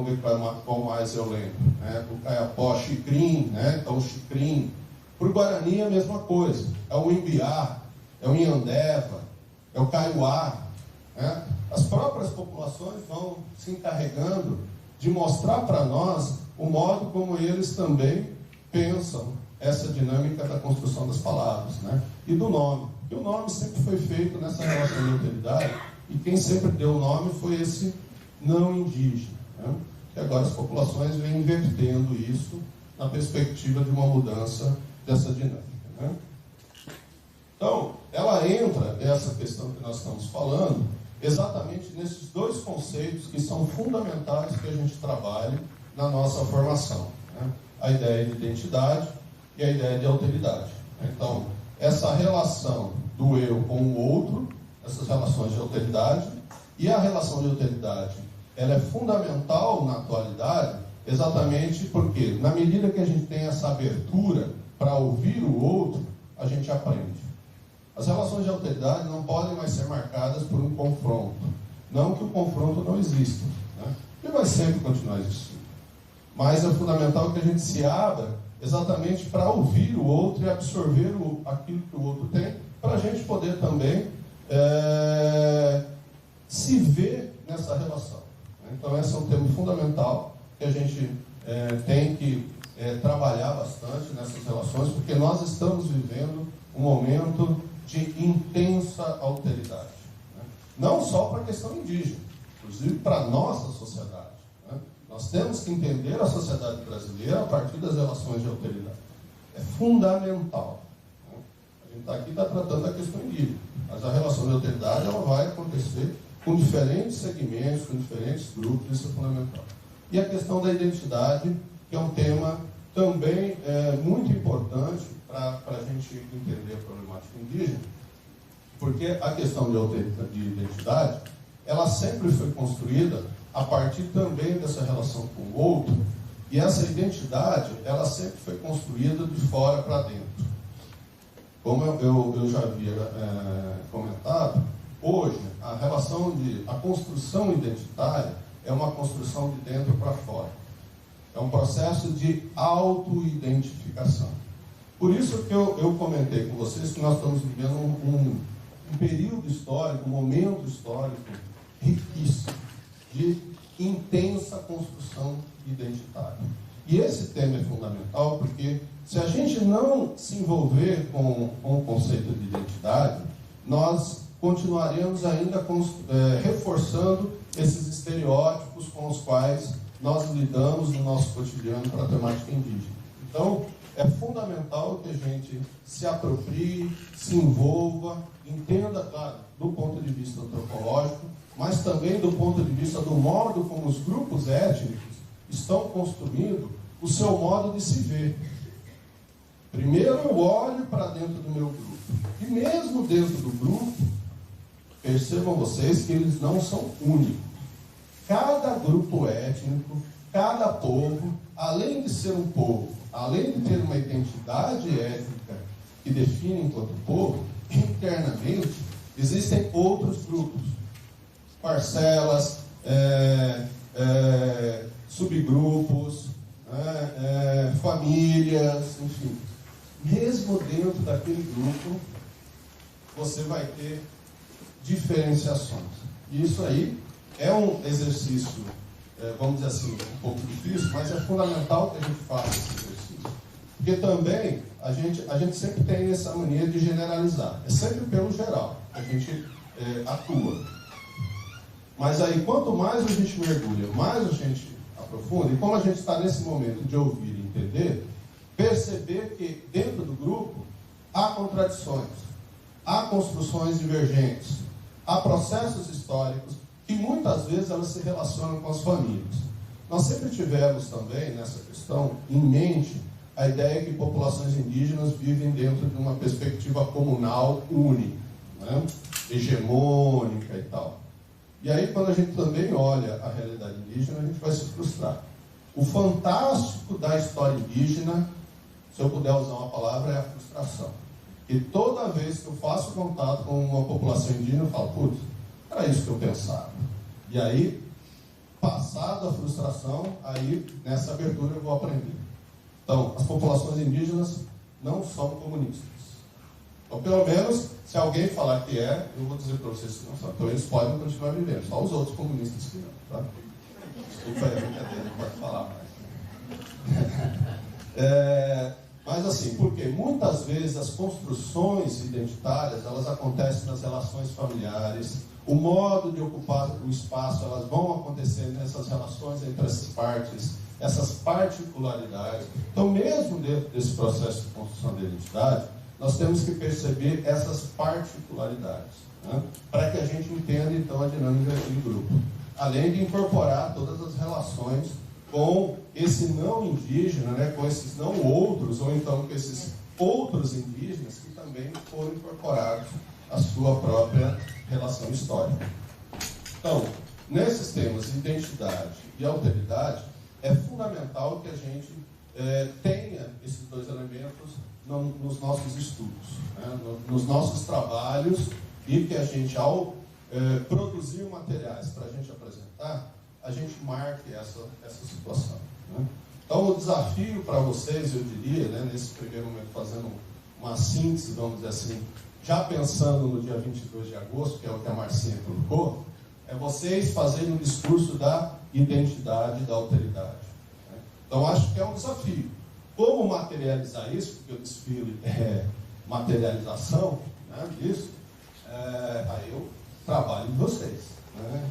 ver qual mais eu lembro, né, o Kayapó, Xicrim, né, então o Xicrim. Para o Guarani é a mesma coisa, é o Imbiá, é o Inhandeva, é o Kaiowá, né? As próprias populações vão se encarregando de mostrar para nós o modo como eles também pensam essa dinâmica da construção das palavras, né? E do nome. E o nome sempre foi feito nessa relação de alteridade, e quem sempre deu o nome foi esse não indígena, né? E agora as populações vêm invertendo isso na perspectiva de uma mudança dessa dinâmica, né? Então, ela entra, essa questão que nós estamos falando, exatamente nesses dois conceitos que são fundamentais que a gente trabalhe na nossa formação, né? A ideia de identidade e a ideia de alteridade. Então, essa relação do eu com o outro, essas relações de alteridade, e a relação de alteridade, ela é fundamental na atualidade, exatamente porque, na medida que a gente tem essa abertura para ouvir o outro, a gente aprende. As relações de alteridade não podem mais ser marcadas por um confronto. Não que o confronto não exista, né? Ele vai sempre continuar existindo. Mas é fundamental que a gente se abra exatamente para ouvir o outro e absorver aquilo que o outro tem, para a gente poder também se ver nessa relação. Então, esse é um tema fundamental que a gente tem que trabalhar bastante nessas relações, porque nós estamos vivendo um momento de intensa alteridade, né? Não só para a questão indígena, inclusive para a nossa sociedade, né? Nós temos que entender a sociedade brasileira a partir das relações de alteridade. É fundamental, né? A gente está tratando da questão indígena, mas a relação de alteridade ela vai acontecer com diferentes segmentos, com diferentes grupos, isso é fundamental. E a questão da identidade, que é um tema também muito importante para a gente entender a problemática indígena, porque a questão de identidade, ela sempre foi construída a partir também dessa relação com o outro, e essa identidade, ela sempre foi construída de fora para dentro. Como eu já havia comentado, hoje a construção identitária é uma construção de dentro para fora. É um processo de auto-identificação. Por isso que eu comentei com vocês que nós estamos vivendo um período histórico, um momento histórico riquíssimo, de intensa construção identitária. E esse tema é fundamental porque se a gente não se envolver com o conceito de identidade, nós continuaremos ainda reforçando esses estereótipos com os quais nós lidamos no nosso cotidiano para a temática indígena. Então, é fundamental que a gente se aproprie, se envolva, entenda, claro, do ponto de vista antropológico, mas também do ponto de vista do modo como os grupos étnicos estão construindo o seu modo de se ver. Primeiro eu olho para dentro do meu grupo. E mesmo dentro do grupo, percebam vocês que eles não são únicos. Cada grupo étnico, cada povo, além de ser um povo, além de ter uma identidade étnica que define enquanto povo, internamente existem outros grupos, parcelas, subgrupos, famílias, enfim. Mesmo dentro daquele grupo, você vai ter diferenciações. E isso aí é um exercício, vamos dizer assim, um pouco difícil, mas é fundamental que a gente faça esse exercício. Porque também a gente sempre tem essa mania de generalizar. É sempre pelo geral que a gente atua. Mas aí, quanto mais a gente mergulha, mais a gente aprofunda, e como a gente está nesse momento de ouvir e entender, perceber que dentro do grupo há contradições, há construções divergentes, há processos históricos que muitas vezes elas se relacionam com as famílias. Nós sempre tivemos também, nessa questão, em mente a ideia que populações indígenas vivem dentro de uma perspectiva comunal única, né? Hegemônica e tal. E aí, quando a gente também olha a realidade indígena, a gente vai se frustrar. O fantástico da história indígena, se eu puder usar uma palavra, é a frustração. E toda vez que eu faço contato com uma população indígena, eu falo, putz, era isso que eu pensava. E aí, passada a frustração, aí nessa abertura eu vou aprender. Então, as populações indígenas não são comunistas. Então, pelo menos, se alguém falar que é, eu vou dizer para vocês que não são. Então, eles podem continuar vivendo, só os outros comunistas que não. Tá? Desculpa aí, brincadeira, não pode falar mais. Mas assim, porque muitas vezes as construções identitárias, elas acontecem nas relações familiares, o modo de ocupar o espaço, elas vão acontecer nessas relações entre essas partes, essas particularidades. Então, mesmo dentro desse processo de construção da identidade, nós temos que perceber essas particularidades, né? Para que a gente entenda, então, a dinâmica do grupo. Além de incorporar todas as relações com esse não indígena, né? Com esses não outros, ou então com esses outros indígenas que também foram incorporados à sua própria relação histórica. Então, nesses temas, identidade e alteridade, é fundamental que a gente tenha esses dois elementos nos nossos estudos, né? Nos nossos trabalhos, e que a gente, ao produzir materiais para a gente apresentar, a gente marque essa situação, né? Então, o desafio para vocês, eu diria, né, nesse primeiro momento, fazendo uma síntese, vamos dizer assim, já pensando no dia 22 de agosto, que é o que a Marcinha colocou, é vocês fazerem um discurso da identidade e da alteridade, né? Então, acho que é um desafio. Como materializar isso? Porque o desfile é materialização, né, disso. Aí eu trabalho em vocês, né?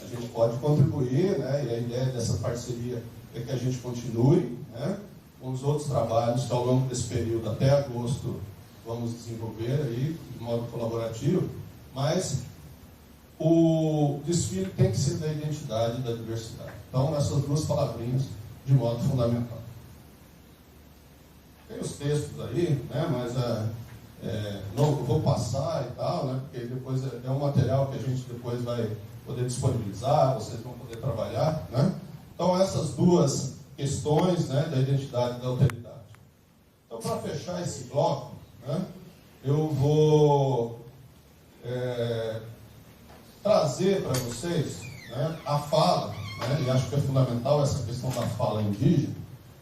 A gente pode contribuir, né? E a ideia dessa parceria é que a gente continue, né, com os outros trabalhos que ao longo desse período, até agosto, vamos desenvolver aí de modo colaborativo, mas o desfile tem que ser da identidade e da diversidade. Então, essas duas palavrinhas de modo fundamental. Tem os textos aí, né, mas não vou passar e tal, né, porque depois é um material que a gente depois vai poder disponibilizar, vocês vão poder trabalhar, né? Então, essas duas questões, né, da identidade e da alteridade. Então, para fechar esse bloco, né, eu vou trazer para vocês, né, a fala, né, e acho que é fundamental essa questão da fala indígena,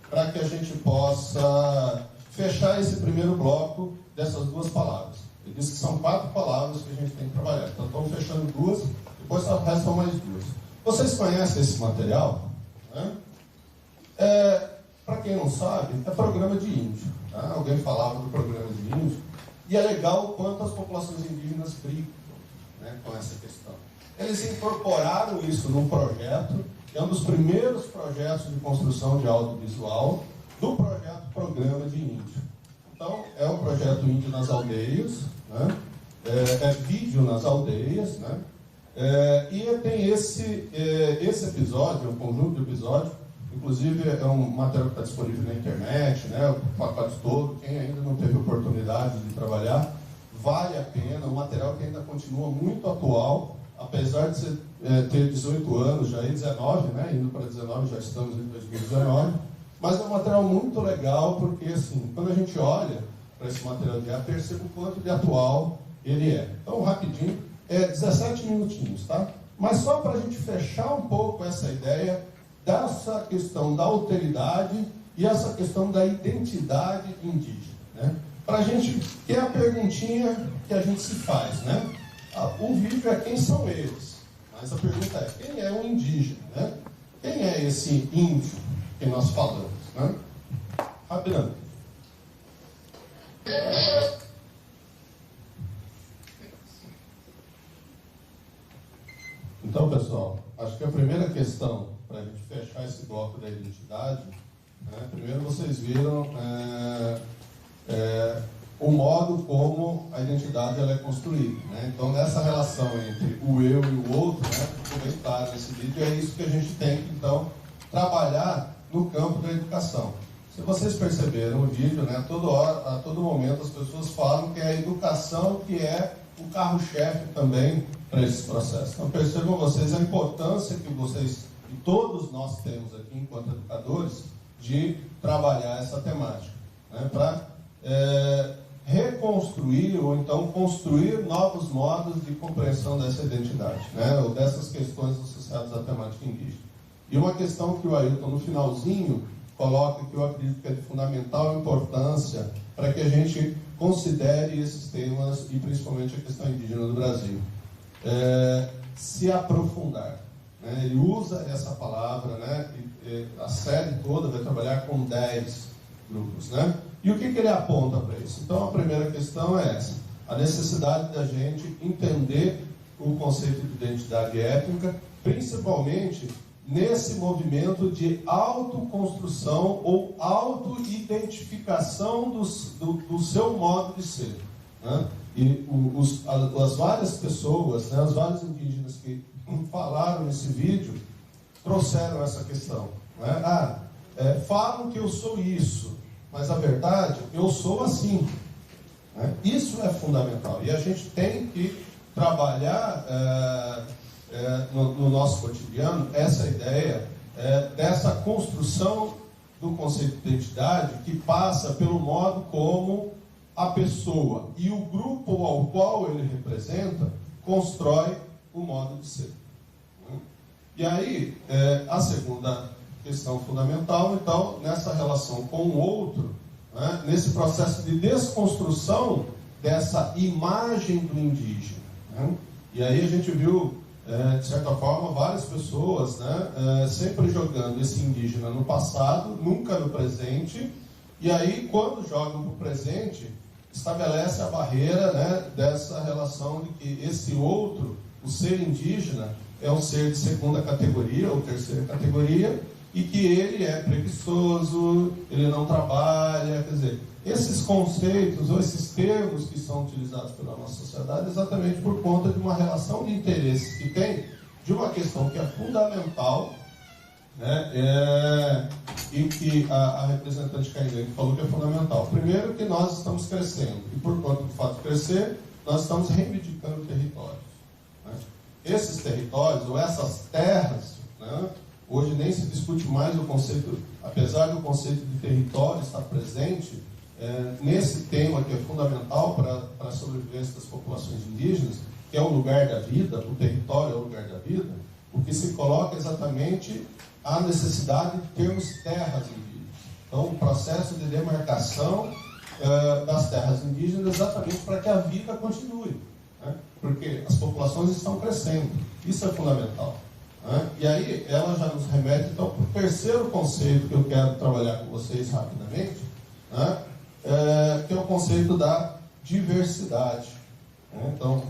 para que a gente possa fechar esse primeiro bloco dessas duas palavras. Ele disse que são 4 palavras que a gente tem que trabalhar. Então, estamos fechando 2, depois só restam mais 2. Vocês conhecem esse material? Né? Para quem não sabe, é programa de índio. Tá? Alguém falava do programa de índio. E é legal o quanto as populações indígenas brigam, né, com essa questão. Eles incorporaram isso num projeto, é um dos primeiros projetos de construção de audiovisual do projeto Programa de Índio. Então, é um projeto Índio nas Aldeias, né? É vídeo nas aldeias, né? E tem esse episódio, um conjunto de episódios, inclusive é um material que está disponível na internet, né? O pacote todo. Quem ainda não teve oportunidade de trabalhar, vale a pena. Um material que ainda continua muito atual, apesar de ter 18 anos, já é 19, né? Indo para 19, já estamos em 2019. Mas é um material muito legal, porque assim, quando a gente olha para esse material de ar, percebe o quanto de atual ele é. Então, rapidinho, 17 minutinhos, tá? Mas só para a gente fechar um pouco essa ideia dessa questão da alteridade e essa questão da identidade indígena, né? Para a gente, que é a perguntinha que a gente se faz, né? O vídeo é quem são eles, mas a pergunta é, quem é o indígena, né? Quem é esse índio que nós falamos, né? Rapidamente. Então, pessoal, acho que a primeira questão para a gente fechar esse bloco da identidade, né, primeiro vocês viram o modo como a identidade ela é construída, né? Então, nessa relação entre o eu e o outro, né, ficou bem claro nesse vídeo, é isso que a gente tem que, então, trabalhar no campo da educação. Se vocês perceberam o vídeo, né, a todo momento as pessoas falam que é a educação que é o carro-chefe também para esses processos. Então, percebam vocês a importância que todos nós temos aqui, enquanto educadores, de trabalhar essa temática, né, para reconstruir ou então construir novos modos de compreensão dessa identidade, né, ou dessas questões associadas à temática indígena. E uma questão que o Ailton, no finalzinho, coloca que eu acredito que é de fundamental importância para que a gente considere esses temas e principalmente a questão indígena do Brasil. Se aprofundar. Né? Ele usa essa palavra, né? A série toda vai trabalhar com 10 grupos. Né? E o que ele aponta para isso? Então, a primeira questão é essa: a necessidade da gente entender o conceito de identidade étnica, principalmente nesse movimento de autoconstrução ou autoidentificação do seu modo de ser. Né? E as várias pessoas, né, os vários indígenas que falaram nesse vídeo, trouxeram essa questão. Né? Falam que eu sou isso, mas a verdade, eu sou assim. Né? Isso é fundamental. E a gente tem que trabalhar no nosso cotidiano essa ideia dessa construção do conceito de identidade que passa pelo modo como a pessoa e o grupo ao qual ele representa constrói o modo de ser. E aí, a segunda questão fundamental, então, nessa relação com o outro, né, nesse processo de desconstrução dessa imagem do indígena. Né? E aí a gente viu, de certa forma, várias pessoas, né, sempre jogando esse indígena no passado, nunca no presente, e aí, quando jogam para o presente, estabelece a barreira, né, dessa relação de que esse outro, o ser indígena, é um ser de segunda categoria ou terceira categoria, e que ele é preguiçoso, ele não trabalha, quer dizer, esses conceitos ou esses termos que são utilizados pela nossa sociedade exatamente por conta de uma relação de interesses que tem de uma questão que é fundamental, né, e que a representante Cainã falou que é fundamental. Primeiro, que nós estamos crescendo, e por conta do fato de crescer, nós estamos reivindicando territórios. Né? Esses territórios, ou essas terras, né, hoje nem se discute mais o conceito, apesar do conceito de território estar presente, nesse tema que é fundamental para a sobrevivência das populações indígenas, que é o lugar da vida, o território é o lugar da vida, o que se coloca exatamente a necessidade de termos terras indígenas. Então, o processo de demarcação das terras indígenas exatamente para que a vida continue, né? Porque as populações estão crescendo, isso é fundamental. Né? E aí ela já nos remete então para o terceiro conceito que eu quero trabalhar com vocês rapidamente, né? Que é o conceito da diversidade. Né? Então,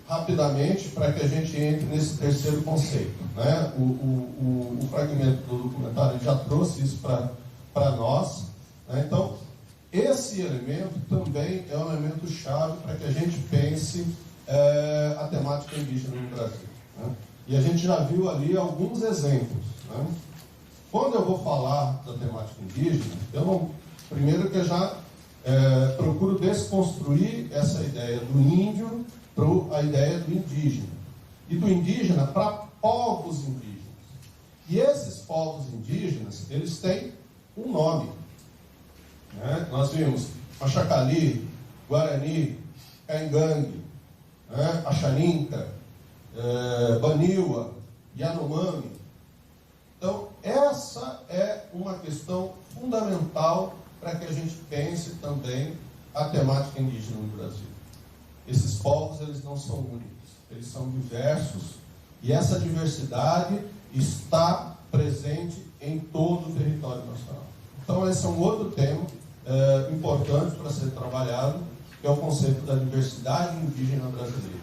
rapidamente, para que a gente entre nesse terceiro conceito. Né? O fragmento do documentário já trouxe isso para nós. Né? Então, esse elemento também é um elemento chave para que a gente pense a temática indígena no Brasil. Né? E a gente já viu ali alguns exemplos. Né? Quando eu vou falar da temática indígena, primeiro que eu já procuro desconstruir essa ideia do índio para a ideia do indígena. E do indígena para povos indígenas. E esses povos indígenas, eles têm um nome. Né? Nós vimos Machacali, Guarani, Caingangue, né? Axaninca, Baniwa, Yanomami. Então, essa é uma questão fundamental para que a gente pense também a temática indígena no Brasil. Esses povos, eles não são únicos, eles são diversos, e essa diversidade está presente em todo o território nacional. Então, esse é um outro tema importante para ser trabalhado, que é o conceito da diversidade indígena brasileira,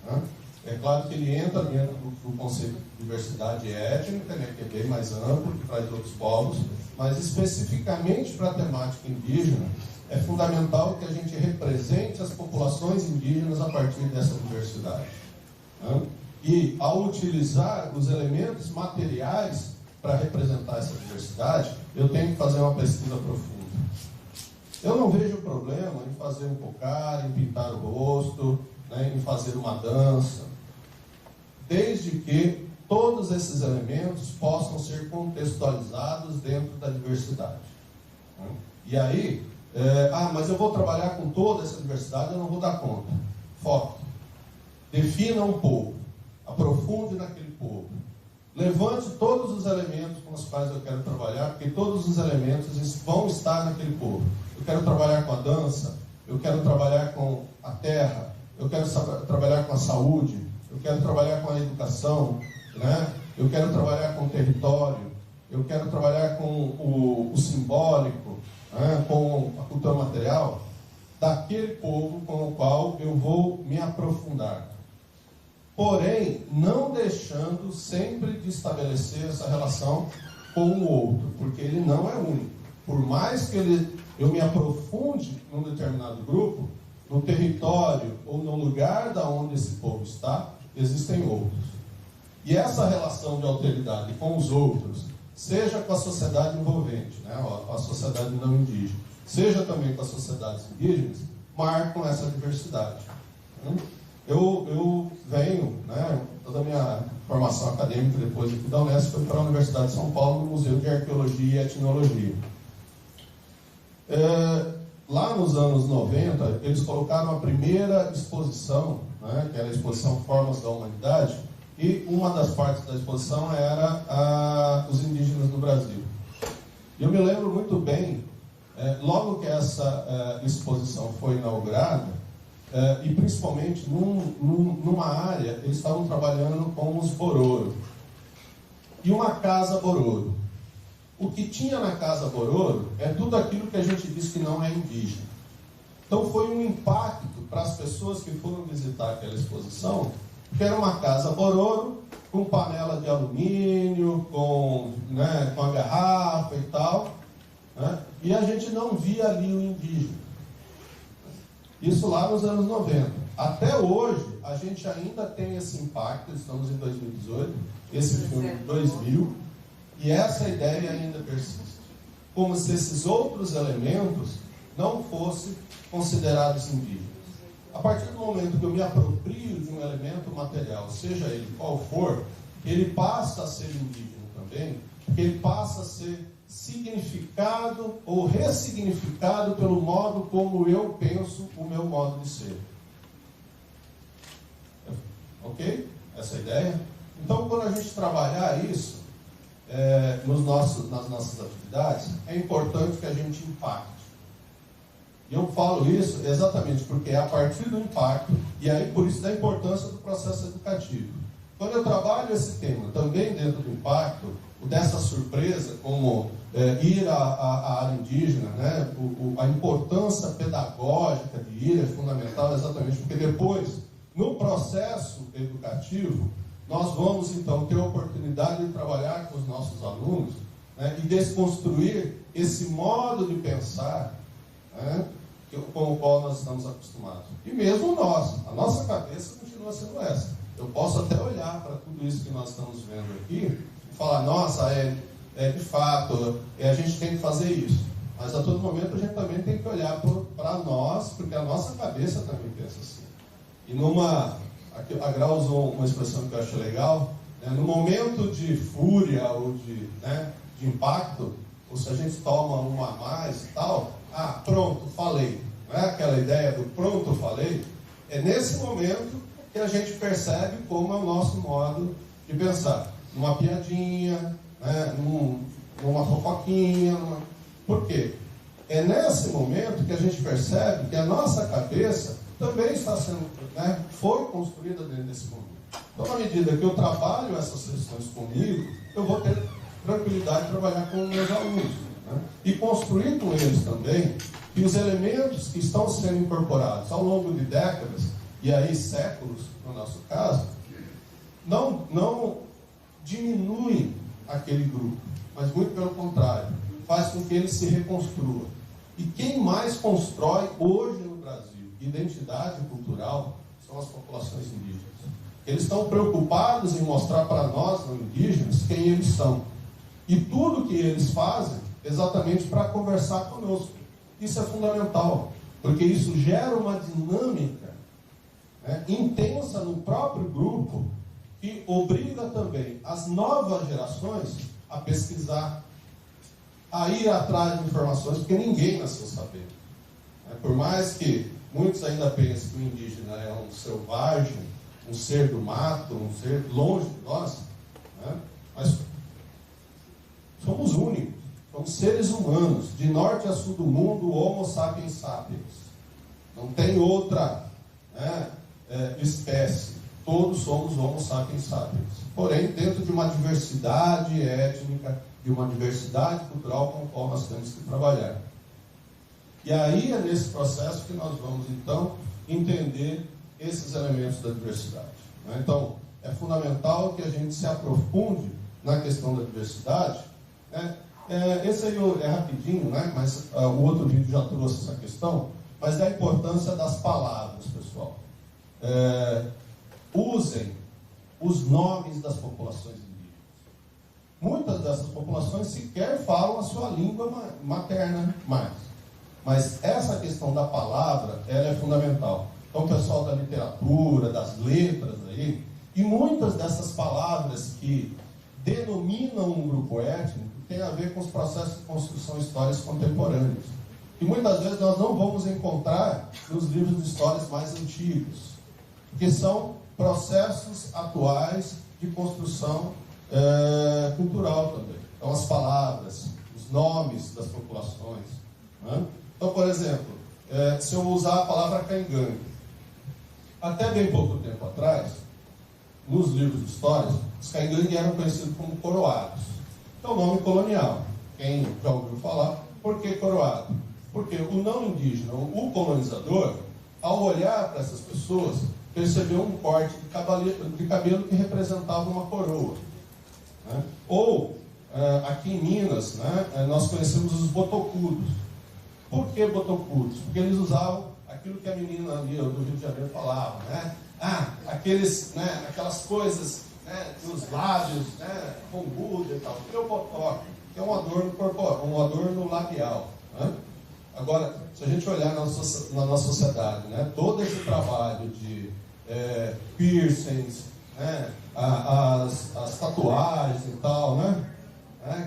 né? É claro que ele entra dentro do conceito de diversidade étnica, né, que é bem mais amplo, que traz outros povos, mas especificamente para a temática indígena, é fundamental que a gente represente as populações indígenas a partir dessa diversidade, né? E, ao utilizar os elementos materiais para representar essa diversidade, eu tenho que fazer uma pesquisa profunda. Eu não vejo problema em fazer um cocar, em pintar o rosto, né, em fazer uma dança, desde que todos esses elementos possam ser contextualizados dentro da diversidade, né? E aí, mas eu vou trabalhar com toda essa diversidade, eu não vou dar conta. Foco. Defina um povo, aprofunde naquele povo, levante todos os elementos com os quais eu quero trabalhar, porque todos os elementos vão estar naquele povo. Eu quero trabalhar com a dança, eu quero trabalhar com a terra, eu quero trabalhar com a saúde, eu quero trabalhar com a educação, né? Eu quero trabalhar com o território, eu quero trabalhar com o simbólico, né? Com a cultura material daquele povo com o qual eu vou me aprofundar. Porém, não deixando sempre de estabelecer essa relação com o outro, porque ele não é único. Por mais que eu me aprofunde num determinado grupo, no território ou no lugar da onde esse povo está, existem outros. E essa relação de alteridade com os outros, seja com a sociedade envolvente, né, a sociedade não indígena, seja também com as sociedades indígenas, marcam essa diversidade. Eu venho, né, toda a minha formação acadêmica depois aqui da Unesp foi para a Universidade de São Paulo, no Museu de Arqueologia e Etnologia. Lá nos anos 90, eles colocaram a primeira exposição, né, que era a exposição Formas da Humanidade, e uma das partes da exposição era os indígenas no Brasil. E eu me lembro muito bem, logo que essa exposição foi inaugurada, e principalmente numa área, eles estavam trabalhando com os Bororo. E uma casa Bororo. O que tinha na casa Bororo é tudo aquilo que a gente diz que não é indígena. Então foi um impacto para as pessoas que foram visitar aquela exposição, que era uma casa Bororo, com panela de alumínio, com a garrafa e tal, né? E a gente não via ali o indígena. Isso lá nos anos 90. Até hoje, a gente ainda tem esse impacto, estamos em 2018, esse filme de 2000, e essa ideia ainda persiste. Como se esses outros elementos não fossem considerados indígenas. A partir do momento que eu me aproprio de um elemento material, seja ele qual for, ele passa a ser indígena também, porque ele passa a ser significado ou ressignificado pelo modo como eu penso o meu modo de ser. Ok? Essa é a ideia? Então, quando a gente trabalhar isso nas nossas atividades, é importante que a gente impacte. E eu falo isso exatamente porque é a partir do impacto, e aí por isso da importância do processo educativo. Quando eu trabalho esse tema também dentro do impacto, dessa surpresa, como ir à área indígena, né? A importância pedagógica de ir é fundamental exatamente porque depois, no processo educativo, nós vamos então ter a oportunidade de trabalhar com os nossos alunos, né, e desconstruir esse modo de pensar, né, com o qual nós estamos acostumados. E mesmo nós, a nossa cabeça continua sendo essa. Eu posso até olhar para tudo isso que nós estamos vendo aqui e falar, nossa, de fato, a gente tem que fazer isso. Mas a todo momento a gente também tem que olhar para nós, porque a nossa cabeça também pensa assim. E aqui a Grau usou uma expressão que eu acho legal, né, no momento de fúria ou de impacto, ou se a gente toma uma a mais e tal, pronto, falei. não é aquela ideia do pronto eu falei, é nesse momento que a gente percebe como é o nosso modo de pensar. Numa piadinha, né, numa fofoquinha. Por quê? É nesse momento que a gente percebe que a nossa cabeça também está sendo, né, foi construída dentro desse mundo. Então, na medida que eu trabalho essas questões comigo, eu vou ter tranquilidade de trabalhar com os meus alunos, né, e construir com eles também que os elementos que estão sendo incorporados ao longo de décadas, e aí séculos, no nosso caso, não diminuem aquele grupo, mas muito pelo contrário, faz com que ele se reconstrua. E quem mais constrói hoje no Brasil identidade cultural são as populações indígenas. Eles estão preocupados em mostrar para nós, não indígenas, quem eles são. E tudo que eles fazem exatamente para conversar conosco. Isso é fundamental, porque isso gera uma dinâmica, né, intensa no próprio grupo, que obriga também as novas gerações a pesquisar, a ir atrás de informações, porque ninguém nasceu sabendo. Por mais que muitos ainda pensem que o indígena é um selvagem, um ser do mato, um ser longe de nós, né, mas somos únicos, somos seres humanos, de norte a sul do mundo, Homo sapiens sapiens. Não tem outra, né, espécie. Todos somos Homo sapiens sapiens. Porém, dentro de uma diversidade étnica, de uma diversidade cultural com a qual nós temos que trabalhar. E aí é nesse processo que nós vamos, então, entender esses elementos da diversidade. Né? Então, é fundamental que a gente se aprofunde na questão da diversidade. Né? Esse aí é rapidinho, né? Mas o outro vídeo já trouxe essa questão, mas da importância das palavras, pessoal. Usem os nomes das populações indígenas. Muitas dessas populações sequer falam a sua língua materna mais. Mas essa questão da palavra, ela é fundamental. Então, o pessoal da literatura, das letras aí, e muitas dessas palavras que denominam um grupo étnico tem a ver com os processos de construção de histórias contemporâneas. E muitas vezes nós não vamos encontrar nos livros de histórias mais antigos, porque são processos atuais de construção cultural também. Então, as palavras, os nomes das populações. Né? Então, por exemplo, se eu usar a palavra caingangue, até bem pouco tempo atrás, nos livros de histórias, os caingangue eram conhecidos como coroados. Então, nome colonial. Quem já ouviu falar? Por que coroado? Porque o não indígena, o colonizador, ao olhar para essas pessoas, percebeu um corte de cabelo que representava uma coroa. Né? Ou, aqui em Minas, né, nós conhecemos os botocudos. Por que botocudos? Porque eles usavam aquilo que a menina ali do Rio de Janeiro falava, né? Aquelas coisas, né, nos lábios, né, rombuda e tal. Porque o botox é um adorno corporal, um adorno labial. Né? Agora, se a gente olhar na nossa sociedade, né, todo esse trabalho de piercings, né, as tatuagens e tal, né?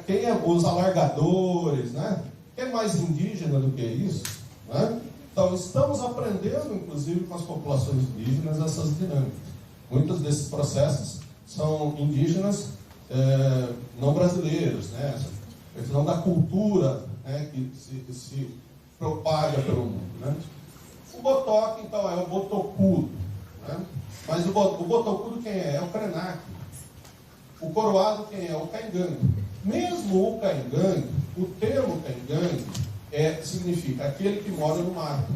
Quem é os alargadores, né? Quem é mais indígena do que isso? Né? Então, estamos aprendendo, inclusive, com as populações indígenas, essas dinâmicas. Muitos desses processos são indígenas não brasileiros, né? A questão da cultura, né, que se propaga pelo mundo. Né? O botox, então, é o botocudo. Né? Mas o botocudo quem é? É o Krenak. O coroado quem é? O caingangue. Mesmo o caingangue, o termo caingangue significa aquele que mora no mato.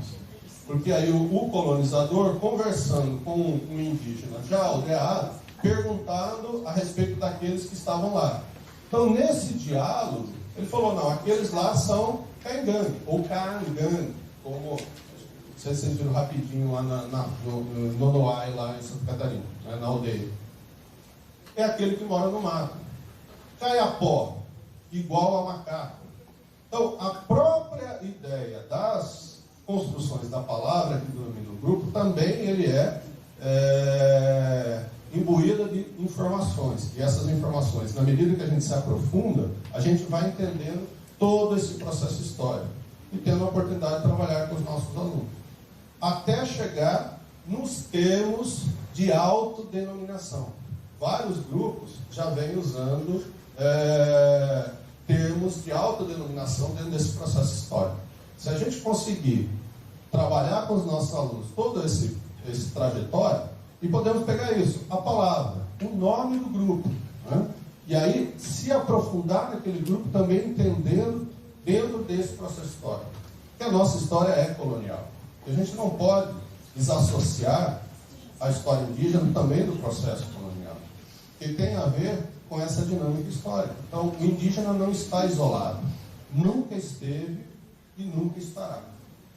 Porque aí o colonizador, conversando com um indígena já aldeado, perguntando a respeito daqueles que estavam lá. Então, nesse diálogo, ele falou, não, aqueles lá são caingangue, ou caangangue, como vocês viram rapidinho lá no Nonoai, lá em Santa Catarina, né, na aldeia. É aquele que mora no mato. Caiapó, igual a macaco. Então, a própria ideia das construções da palavra que domina o grupo, também ele imbuída de informações. E essas informações, na medida que a gente se aprofunda, a gente vai entendendo todo esse processo histórico e tendo a oportunidade de trabalhar com os nossos alunos. até chegar nos termos de autodenominação. Vários grupos já vêm usando termos de autodenominação dentro desse processo histórico. Se a gente conseguir trabalhar com os nossos alunos todo esse trajetório, e podemos pegar isso, a palavra, o nome do grupo, né? E aí se aprofundar naquele grupo também entendendo dentro desse processo histórico. Que a nossa história é colonial. A gente não pode desassociar a história indígena também do processo colonial, que tem a ver com essa dinâmica histórica. Então, o indígena não está isolado, nunca esteve e nunca estará.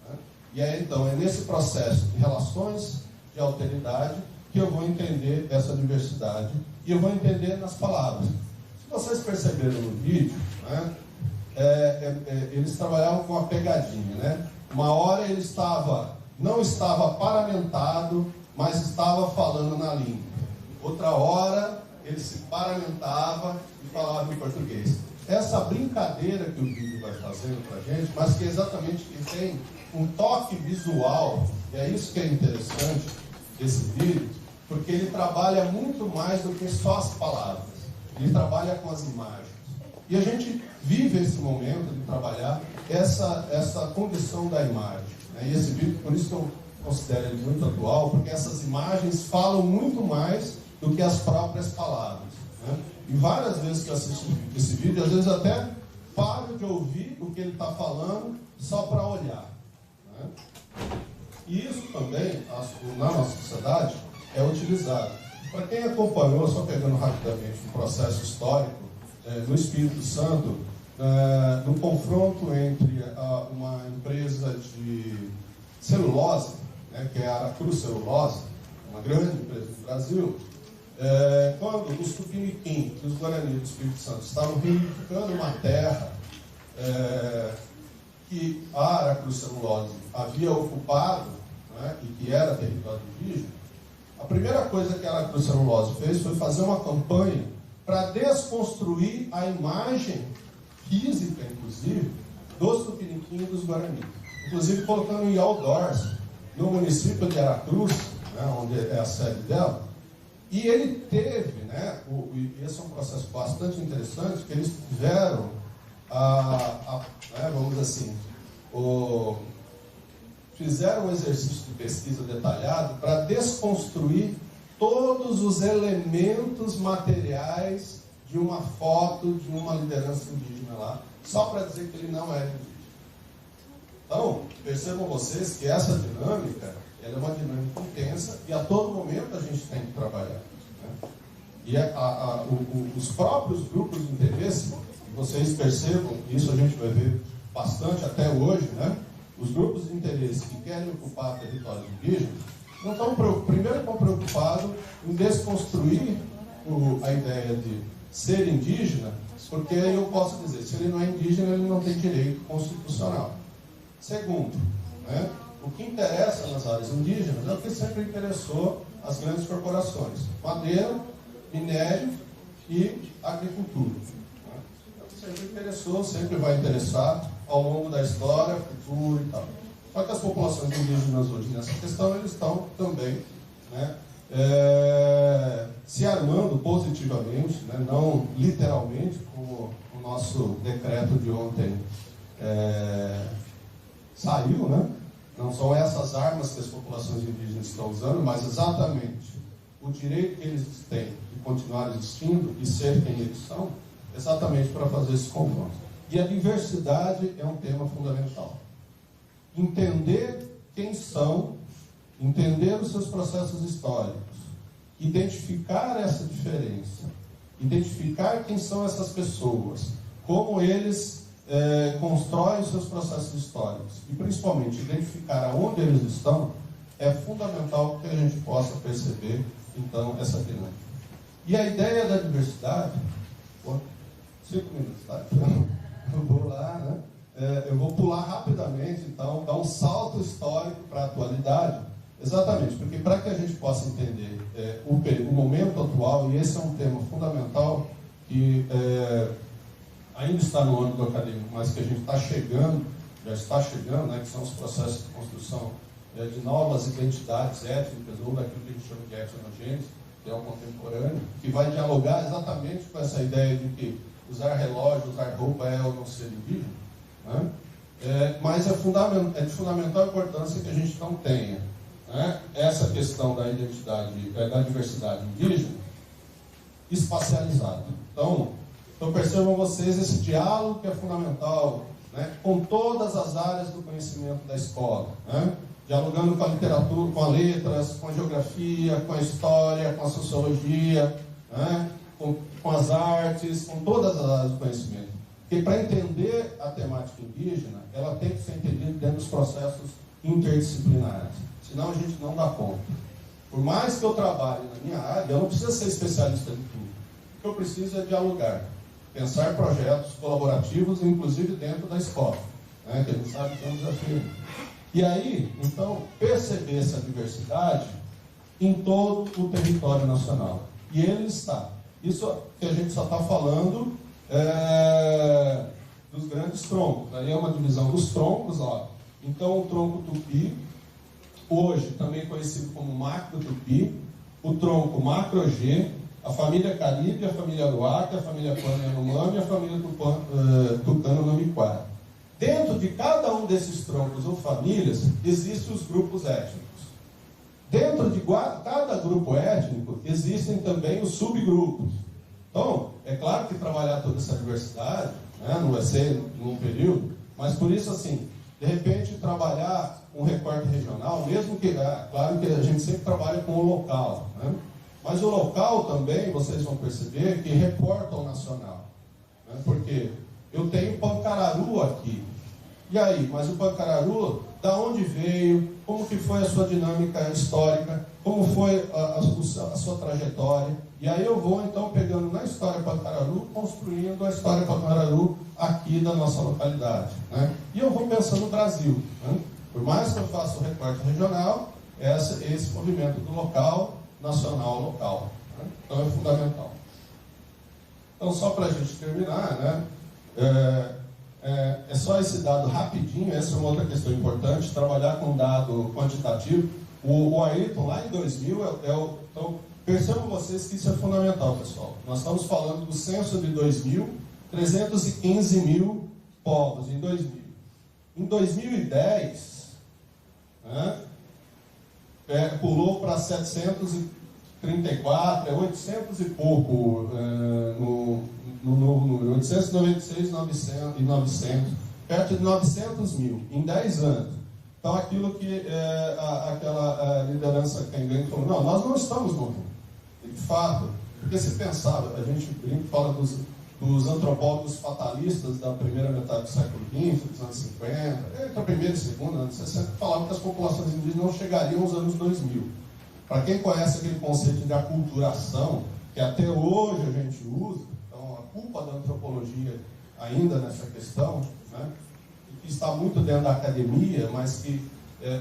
Né? E aí, então, é nesse processo de relações de alteridade que eu vou entender essa diversidade e eu vou entender nas palavras. Se vocês perceberam no vídeo, né, eles trabalhavam com uma pegadinha, né? Uma hora ele não estava paramentado, mas estava falando na língua. Outra hora ele se paramentava e falava em português. Essa brincadeira que o vídeo vai fazendo para a gente, mas que exatamente que tem um toque visual, e é isso que é interessante desse vídeo, porque ele trabalha muito mais do que só as palavras. Ele trabalha com as imagens. E a gente vive esse momento de trabalhar essa condição da imagem. Né? E esse vídeo, por isso que eu considero ele muito atual, porque essas imagens falam muito mais do que as próprias palavras. Né? E várias vezes que eu assisto esse vídeo, às vezes até paro de ouvir o que ele está falando só para olhar. Né? E isso também, na nossa sociedade, é utilizado. Para quem acompanhou, só pegando rapidamente um processo histórico, no Espírito Santo, no confronto entre uma empresa de celulose, né, que é a Aracruz Celulose, uma grande empresa do Brasil, quando os Tupiniquim e os Guarani do Espírito Santo estavam reivindicando uma terra que a Aracruz Celulose havia ocupado, né, e que era território indígena, a primeira coisa que a Aracruz Celulose fez foi fazer uma campanha para desconstruir a imagem física, inclusive, dos Tupiniquim e dos Guarani. Inclusive colocando em outdoors, no município de Aracruz, né, onde é a sede dela. E ele teve, né, esse é um processo bastante interessante, que eles tiveram, vamos dizer assim, fizeram um exercício de pesquisa detalhado para desconstruir todos os elementos materiais de uma foto de uma liderança indígena lá, só para dizer que ele não era indígena. Então, percebam vocês que essa dinâmica, ela é uma dinâmica intensa e a todo momento a gente tem que trabalhar. Né? E os próprios grupos de interesse, vocês percebam, isso a gente vai ver bastante até hoje, né? Os grupos de interesse que querem ocupar territórios indígenas, primeiro estão preocupados em desconstruir a ideia de ser indígena, porque aí eu posso dizer, se ele não é indígena, ele não tem direito constitucional. Segundo, né, o que interessa nas áreas indígenas é o que sempre interessou as grandes corporações: madeira, minério e agricultura. Né? É o que sempre interessou, sempre vai interessar ao longo da história, futuro e tal. Só que as populações indígenas hoje nessa questão, eles estão também, né, se armando positivamente, né, não literalmente, como o nosso decreto de ontem saiu, né? Não são essas armas que as populações indígenas estão usando, mas exatamente o direito que eles têm de continuar existindo e ser quem eles são, exatamente para fazer esse confronto. E a diversidade é um tema fundamental. Entender quem são, entender os seus processos históricos, identificar essa diferença, identificar quem são essas pessoas, como eles constroem os seus processos históricos e, principalmente, identificar aonde eles estão, é fundamental que a gente possa perceber, então, essa dinâmica. E a ideia da diversidade... 5 minutos, tá? Eu vou lá, né? Eu vou pular rapidamente, então, dar um salto histórico para a atualidade, exatamente, porque para que a gente possa entender o momento atual, e esse é um tema fundamental que ainda está no âmbito acadêmico, mas que a gente está chegando, já está chegando, né, que são os processos de construção de novas identidades étnicas, ou daquilo que a gente chama de etnogênese, que é o contemporâneo, que vai dialogar exatamente com essa ideia de que usar relógio, usar roupa é ou não ser indígena, né? Mas é de fundamental importância que a gente não tenha, né, essa questão da identidade, da diversidade indígena espacializada. Então percebam vocês esse diálogo que é fundamental, né, com todas as áreas do conhecimento da escola, né, dialogando com a literatura, com as letras, com a geografia, com a história, com a sociologia, né, com as artes, com todas as áreas do conhecimento. Porque para entender a temática indígena, ela tem que ser entendida dentro dos processos interdisciplinares. Senão a gente não dá conta. Por mais que eu trabalhe na minha área, eu não preciso ser especialista de tudo. O que eu preciso é dialogar. Pensar projetos colaborativos, inclusive dentro da escola, né, que a gente sabe que é um desafio. E aí, então, perceber essa diversidade em todo o território nacional. E ele está. Isso que a gente só está falando dos grandes troncos. Aí é uma divisão dos troncos, ó. Então, o tronco tupi, hoje também conhecido como macro tupi, o tronco macro G, a família Caribe, a família Aruaca, a família Pana Yanomami e a família Tucano-Namiquara. Dentro de cada um desses troncos ou famílias, existem os grupos étnicos. Dentro de cada grupo étnico, existem também os subgrupos. Então, é claro que trabalhar toda essa diversidade, né, não vai ser num período, mas por isso, assim, de repente, trabalhar um recorte regional, mesmo que, claro que a gente sempre trabalha com o local, né? Mas o local também, vocês vão perceber, que reporta ao nacional, né? Porque eu tenho Pancararu aqui. E aí, mas o Pancararu, da onde veio, como que foi a sua dinâmica histórica, como foi a sua trajetória. E aí eu vou, então, pegando na história Pancararu, construindo a história Pancararu aqui da nossa localidade, né? E eu vou pensando no Brasil, né? Por mais que eu faça o recorte regional, esse movimento do local, nacional, local, né? Então é fundamental. Então, só para a gente terminar, né? É só esse dado rapidinho, essa é uma outra questão importante, trabalhar com dado quantitativo. O Ayrton, lá em 2000, então, percebam vocês que isso é fundamental, pessoal. Nós estamos falando do censo de 2000, 315 mil povos em 2000. Em 2010, né, pulou para 734, 800 e pouco no novo número, 896 e 900, perto de 900 mil, em 10 anos. Então, aquilo que aquela liderança cangangue falou, não, nós não estamos morrendo. De fato, porque se pensava, a gente fala dos antropólogos fatalistas da primeira metade do século XX, dos anos 50, entre a primeira e a segunda, anos 60, falavam que as populações indígenas não chegariam aos anos 2000. Para quem conhece aquele conceito de aculturação, que até hoje a gente usa, então a culpa da antropologia ainda nessa questão, né, que está muito dentro da academia, mas que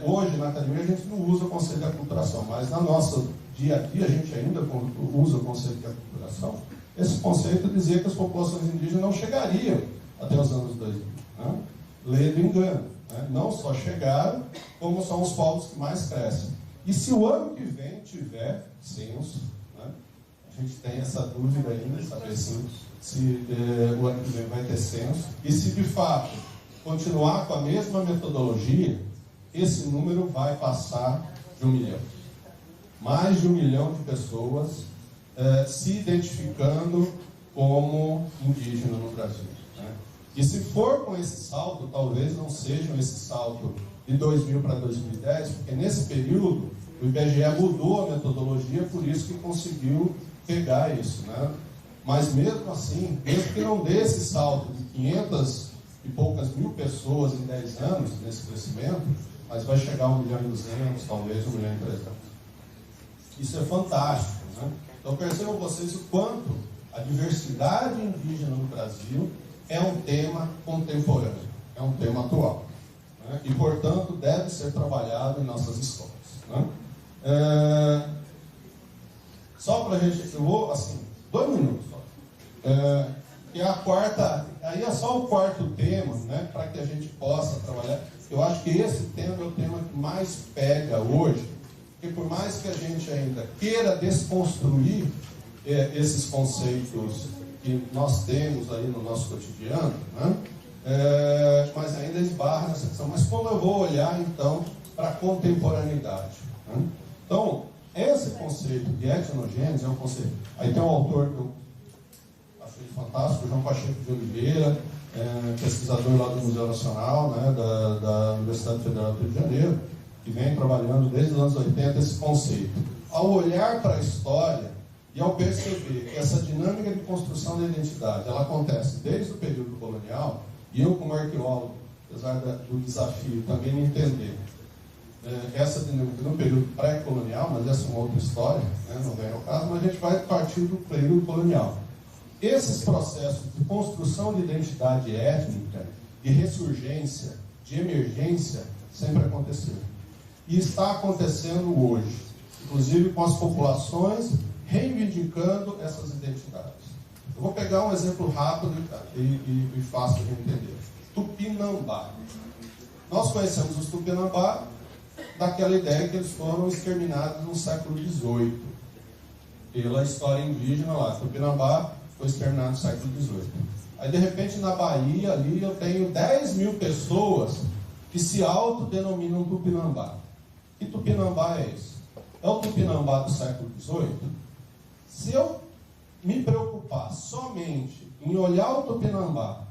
hoje na academia a gente não usa o conceito de aculturação, mas na nossa dia a dia a gente ainda usa o conceito de aculturação. Esse conceito dizia que as populações indígenas não chegariam até os anos 2000. Né? Lê do engano. Né? Não só chegaram, como são os povos que mais crescem. E se o ano que vem tiver censo, né? A gente tem essa dúvida ainda, saber se o ano que vem vai ter censo, e se de fato continuar com a mesma metodologia, esse número vai passar de 1 milhão. Mais de 1 milhão de pessoas se identificando como indígena no Brasil. Né? E se for com esse salto, talvez não seja esse salto de 2000 para 2010, porque nesse período o IBGE mudou a metodologia, por isso que conseguiu pegar isso. Né? Mas mesmo assim, mesmo que não dê esse salto de 500 e poucas mil pessoas em 10 anos, nesse crescimento, mas vai chegar a 1 milhão e 200, talvez 1 milhão e 300. Isso é fantástico. Né? Então percebam vocês o quanto a diversidade indígena no Brasil é um tema contemporâneo, é um tema atual. Né? E, portanto, deve ser trabalhado em nossas escolas. Né? Só para a gente, eu vou, assim, 2 minutos só. E a quarta, aí é só o quarto tema, né, para que a gente possa trabalhar. Eu acho que esse tema é o tema que mais pega hoje, porque por mais que a gente ainda queira desconstruir esses conceitos que nós temos aí no nosso cotidiano, né? Mas ainda esbarra nessa questão. Mas como eu vou olhar, então, para a contemporaneidade? Né? Então, esse conceito de etnogênese é um conceito... Aí tem um autor que eu achei fantástico, João Pacheco de Oliveira, pesquisador lá do Museu Nacional, né, da Universidade Federal do Rio de Janeiro, que vem trabalhando desde os anos 80 esse conceito. Ao olhar para a história e ao perceber que essa dinâmica de construção da identidade, ela acontece desde o período colonial, e eu como arqueólogo, apesar do desafio também de entender essa dinâmica no período pré-colonial, mas essa é uma outra história, né, não vem ao caso, mas a gente vai partir do período colonial. Esses processos de construção de identidade étnica, de ressurgência, de emergência, sempre aconteceram. E está acontecendo hoje, inclusive com as populações reivindicando essas identidades. Eu vou pegar um exemplo rápido e fácil de entender. Tupinambá. Nós conhecemos os Tupinambá daquela ideia que eles foram exterminados no século XVIII. Pela história indígena lá, Tupinambá foi exterminado no século XVIII. Aí, de repente, na Bahia, ali, eu tenho 10 mil pessoas que se autodenominam Tupinambá. Que Tupinambá é esse? É o Tupinambá do século XVIII? Se eu me preocupar somente em olhar o Tupinambá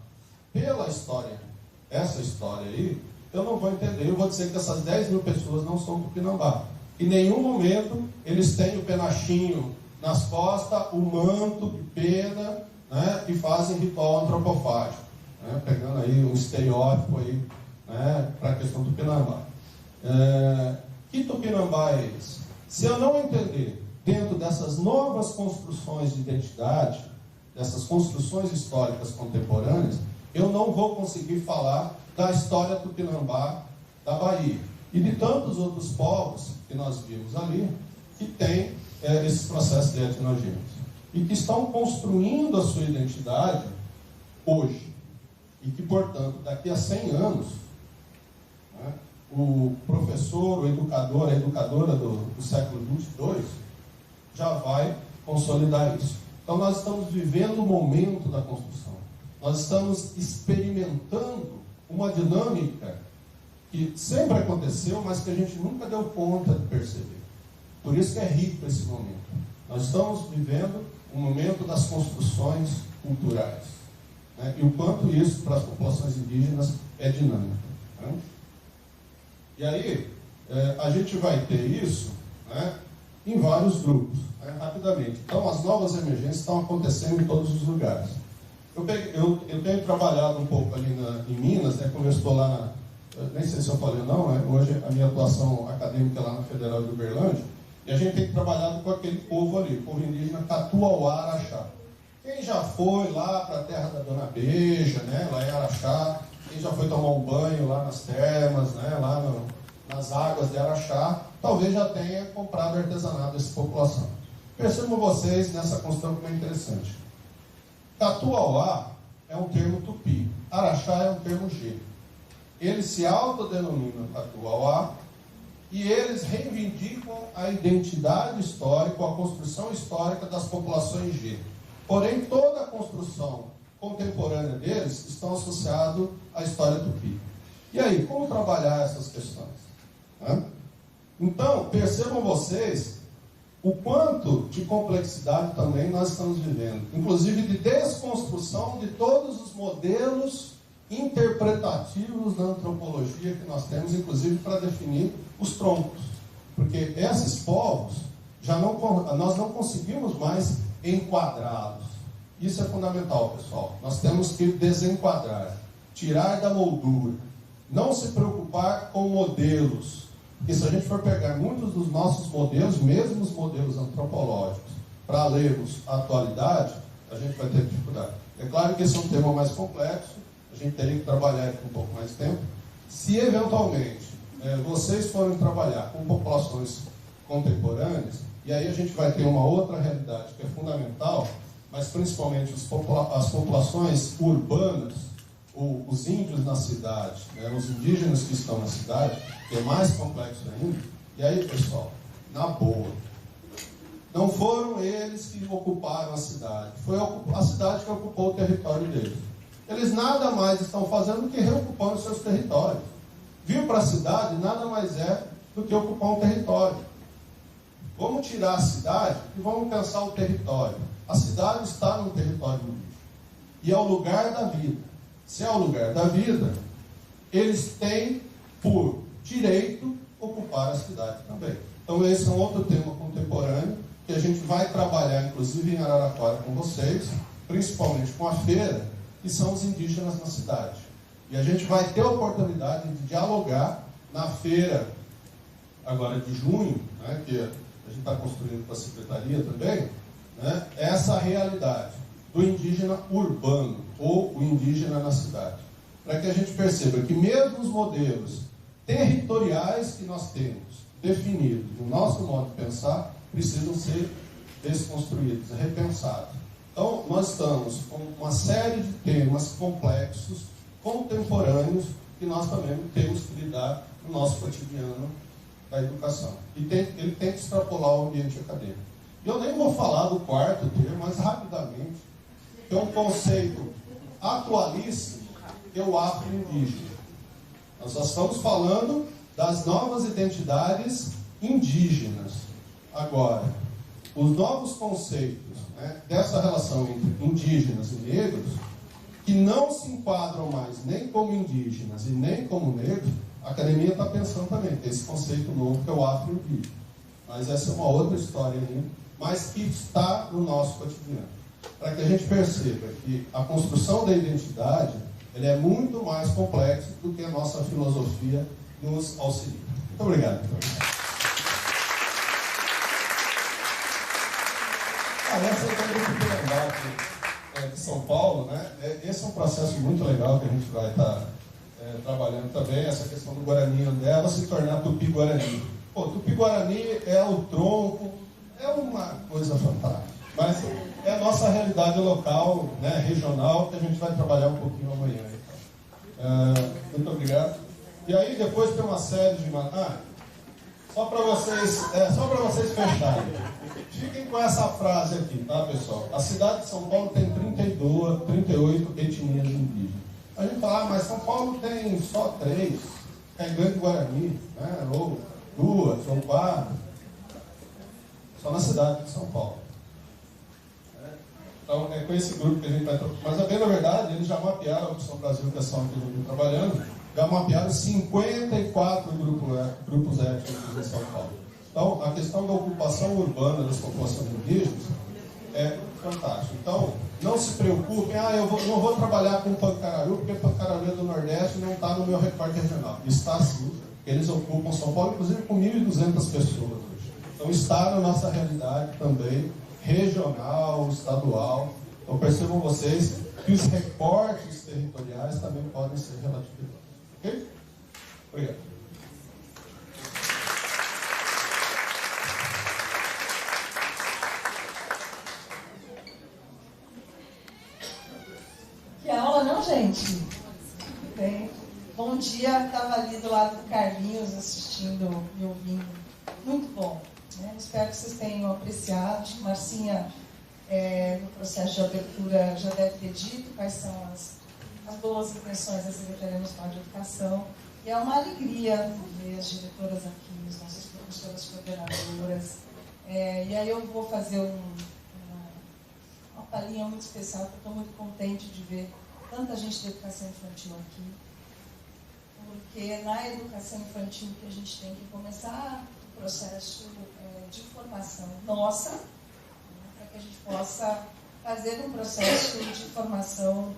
pela história, essa história aí, eu não vou entender. Eu vou dizer que essas 10 mil pessoas não são Tupinambá. Em nenhum momento eles têm o penachinho nas costas, o manto de pena, né, e fazem ritual antropofágico, né, pegando aí um estereótipo aí, né, para a questão do Tupinambá. Que Tupinambá é esse? Se eu não entender dentro dessas novas construções de identidade, dessas construções históricas contemporâneas, eu não vou conseguir falar da história Tupinambá da Bahia e de tantos outros povos que nós vimos ali, que têm esses processos de etnogênese e que estão construindo a sua identidade hoje e que, portanto, daqui a 100 anos, né, o professor, o educador, a educadora do século XXII já vai consolidar isso. Então nós estamos vivendo o momento da construção, nós estamos experimentando uma dinâmica que sempre aconteceu, mas que a gente nunca deu conta de perceber. Por isso que é rico esse momento. Nós estamos vivendo o momento das construções culturais, né? E o quanto isso para as populações indígenas é dinâmico, né? E aí, a gente vai ter isso, né, em vários grupos, né, rapidamente. Então, as novas emergências estão acontecendo em todos os lugares. Eu tenho trabalhado um pouco ali em Minas, né, como eu estou lá nem sei se eu falei ou não, né, hoje a minha atuação acadêmica é lá na Federal de Uberlândia, e a gente tem trabalhado com aquele povo ali, o povo indígena Catuauá Araxá. Quem já foi lá para a terra da Dona Beija, né, lá em Araxá, quem já foi tomar um banho lá nas termas, né, lá nas águas de Araxá, talvez já tenha comprado artesanato dessa população. Percebam vocês nessa construção como é interessante. Catuauá é um termo tupi, Araxá é um termo G. Eles se autodenominam Catuauá e eles reivindicam a identidade histórica, a construção histórica das populações G. Porém, toda a construção contemporânea deles está associada à história tupi. E aí, como trabalhar essas questões? Né? Então, percebam vocês o quanto de complexidade também nós estamos vivendo, inclusive de desconstrução de todos os modelos interpretativos da antropologia que nós temos, inclusive para definir os troncos, porque esses povos nós não conseguimos mais enquadrá-los. Isso é fundamental, pessoal. Nós temos que desenquadrar, tirar da moldura, não se preocupar com modelos, porque se a gente for pegar muitos dos nossos modelos, mesmo os modelos antropológicos, para lermos a atualidade, a gente vai ter dificuldade. É claro que esse é um tema mais complexo, a gente teria que trabalhar aqui um pouco mais de tempo. Se eventualmente vocês forem trabalhar com populações contemporâneas, e aí a gente vai ter uma outra realidade que é fundamental, mas principalmente as populações urbanas, os índios na cidade, né, os indígenas que estão na cidade, que é mais complexo ainda. E aí, pessoal, na boa, não foram eles que ocuparam a cidade, foi a cidade que ocupou o território deles. Eles nada mais estão fazendo do que reocupando seus territórios. Vir para a cidade nada mais é do que ocupar um território. Vamos tirar a cidade e vamos pensar o território. A cidade está no território indígena. E é o lugar da vida. Se é o lugar da vida, eles têm, por direito, ocupar a cidade também. Então esse é um outro tema contemporâneo que a gente vai trabalhar, inclusive em Araraquara com vocês, principalmente com a feira, que são os indígenas na cidade. E a gente vai ter a oportunidade de dialogar na feira, agora de junho, né, que a gente está construindo com a Secretaria também, né, essa realidade do indígena urbano, ou o indígena na cidade. Para que a gente perceba que mesmo os modelos territoriais que nós temos definidos no nosso modo de pensar, precisam ser desconstruídos, repensados. Então, nós estamos com uma série de temas complexos, contemporâneos, que nós também temos que lidar no nosso cotidiano da educação. E ele tem que extrapolar o ambiente acadêmico. E eu nem vou falar do quarto termo, mas rapidamente, que é um conceito atualíssimo, que é o afro-indígena. Nós só estamos falando das novas identidades indígenas. Agora, os novos conceitos, né, dessa relação entre indígenas e negros, que não se enquadram mais nem como indígenas e nem como negros, a academia está pensando também, tem esse conceito novo que é o afro-indígena. Mas essa é uma outra história ainda, mas que está no nosso cotidiano. Para que a gente perceba que a construção da identidade ele é muito mais complexo do que a nossa filosofia nos auxilia. Muito obrigado. Essa é um grupo de legal de São Paulo, né? Esse é um processo muito legal que a gente vai estar trabalhando também, essa questão do Guarani dela se tornar Tupi-Guarani. Pô, Tupi-Guarani é o tronco, é uma coisa fantástica. Mas é a nossa realidade local, né, regional, que a gente vai trabalhar um pouquinho amanhã. Muito obrigado. E aí depois tem uma série de... só para vocês fecharem. Fiquem com essa frase aqui, tá, pessoal? A cidade de São Paulo tem 38 etnias indígenas. A gente fala, mas São Paulo tem só 3, Caingangue e Guarani, né? Ou 2, ou 4. Só na cidade de São Paulo. Então, é com esse grupo que a gente vai trabalhar. Mas, bem na verdade, eles já mapearam a Opção Brasil, que é só que a gente está trabalhando, já mapearam 54 grupos étnicos em São Paulo. Então, a questão da ocupação urbana das populações indígenas é fantástica. Então, não se preocupem, não vou trabalhar com Pancararu, porque Pancararu é do Nordeste e não está no meu recorte regional. Está sim, eles ocupam São Paulo, inclusive com 1.200 pessoas hoje. Então, está na nossa realidade também, regional, estadual. Então, percebam vocês que os recortes territoriais também podem ser relativizados. Ok? Obrigado. Que aula, não, gente? Bem, bom dia, estava ali do lado do Carlinhos assistindo e ouvindo. Muito bom. Né? Espero que vocês tenham apreciado. Marcinha, no processo de abertura, já deve ter dito quais são as boas intenções da Secretaria Municipal de Educação. E é uma alegria ver as diretoras aqui, as nossas professoras coordenadoras. E aí eu vou fazer uma palhinha muito especial, porque eu estou muito contente de ver tanta gente da educação infantil aqui. Porque na educação infantil que a gente tem que começar o processo de formação nossa, para que a gente possa fazer um processo de formação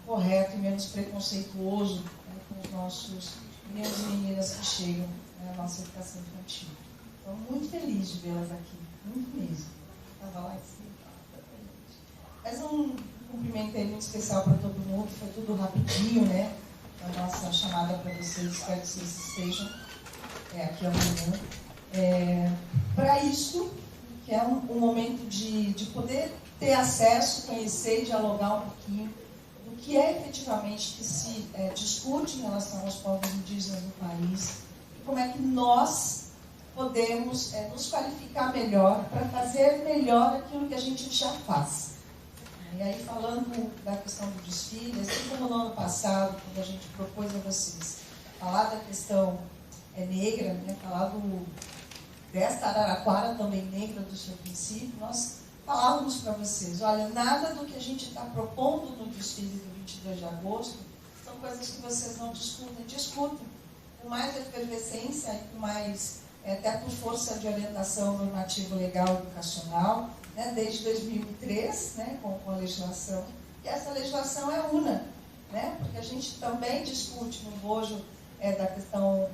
correto e menos preconceituoso com os nossos meninos e meninas que chegam na nossa educação infantil. Estou muito feliz de vê-las aqui, muito mesmo. Estava lá em cima. Mas um cumprimento aí muito especial para todo mundo, foi tudo rapidinho, né? A nossa chamada para vocês, espero que vocês estejam aqui amanhã. Para isso, que é um momento de poder ter acesso, conhecer e dialogar um pouquinho do que é efetivamente que se discute em relação aos povos indígenas no país, e como é que nós podemos nos qualificar melhor para fazer melhor aquilo que a gente já faz. E aí, falando da questão do desfile, assim como no ano passado, quando a gente propôs a vocês falar da questão negra, né, falar desta Araraquara também negra do seu princípio, nós falávamos para vocês, olha, nada do que a gente está propondo no desfile do 22 de agosto são coisas que vocês não discutem com mais efervescência e com mais, até por força de orientação normativa legal e educacional, né, desde 2003, né, com a legislação, e essa legislação é una, né, porque a gente também discute no bojo da questão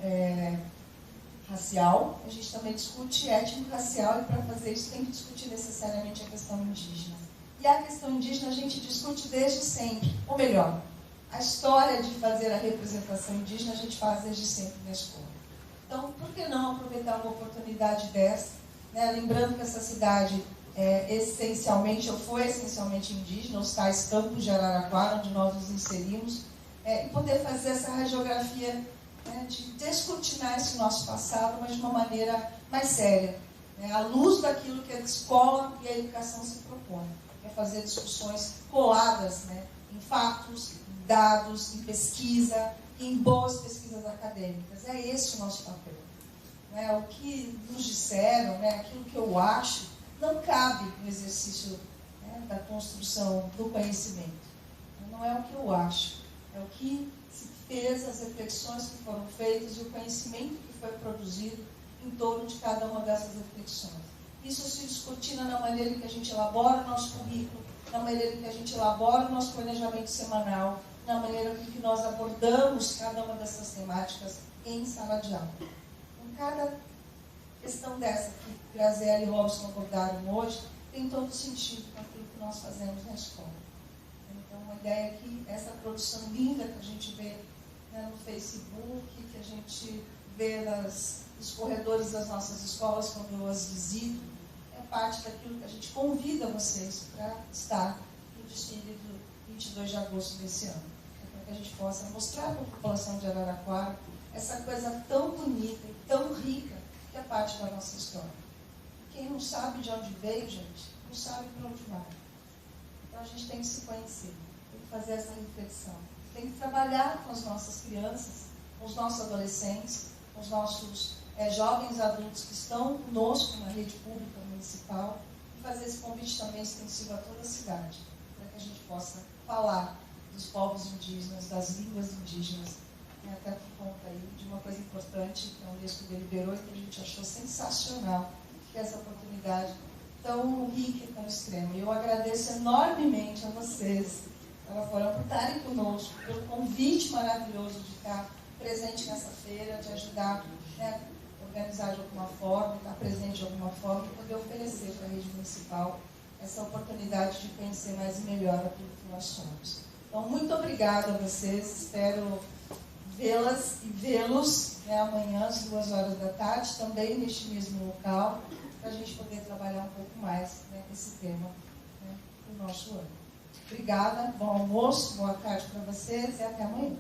racial, a gente também discute étnico-racial, e para fazer isso tem que discutir necessariamente a questão indígena. E a questão indígena a gente discute desde sempre, ou melhor, a história de fazer a representação indígena a gente faz desde sempre na escola. Então, por que não aproveitar uma oportunidade dessa, né? Lembrando que essa cidade essencialmente, ou foi essencialmente indígena, os tais campos de Araraquara, onde nós nos inserimos, e poder fazer essa radiografia, de descortinar esse nosso passado, mas de uma maneira mais séria, né, à luz daquilo que a escola e a educação se propõem, é fazer discussões coladas, né, em fatos, em dados, em pesquisa, em boas pesquisas acadêmicas. É esse o nosso papel. Né? O que nos disseram, né, aquilo que eu acho, não cabe no exercício, né, da construção do conhecimento. Não é o que eu acho, é o que se fez, as reflexões que foram feitas e o conhecimento que foi produzido em torno de cada uma dessas reflexões. Isso se descortina na maneira em que a gente elabora o nosso currículo, na maneira em que a gente elabora o nosso planejamento semanal, na maneira em que nós abordamos cada uma dessas temáticas em sala de aula. Em cada questão dessa que Graziella e Robson abordaram hoje, tem todo sentido com aquilo que nós fazemos na escola. Então, a ideia é que essa produção linda que a gente vê, né, no Facebook, que a gente vê nos corredores das nossas escolas quando eu as visito, é parte daquilo que a gente convida vocês para estar no desfile do 22 de agosto desse ano. Para que a gente possa mostrar para a população de Araraquara essa coisa tão bonita e tão rica que é parte da nossa história. Quem não sabe de onde veio, gente, não sabe para onde vai. Então a gente tem que se conhecer, tem que fazer essa reflexão, tem que trabalhar com as nossas crianças, com os nossos adolescentes, com os nossos jovens adultos que estão conosco na rede pública municipal, e fazer esse convite também extensivo a toda a cidade, para que a gente possa falar dos povos indígenas, das línguas indígenas, e até por conta aí de uma coisa importante que a Unesco deliberou e que a gente achou sensacional, que é essa oportunidade tão rica e tão extrema. E eu agradeço enormemente a vocês, por estarem conosco, pelo convite maravilhoso de estar presente nessa feira, de ajudar, né, organizar de alguma forma, estar presente de alguma forma e poder oferecer para a rede municipal essa oportunidade de conhecer mais e melhor aquilo que nós somos. Então, muito obrigada a vocês, espero vê-las e vê-los, né, amanhã às 14h, também neste mesmo local, para a gente poder trabalhar um pouco mais, né, esse tema, né, do nosso ano. Obrigada, bom almoço, boa tarde para vocês e até amanhã.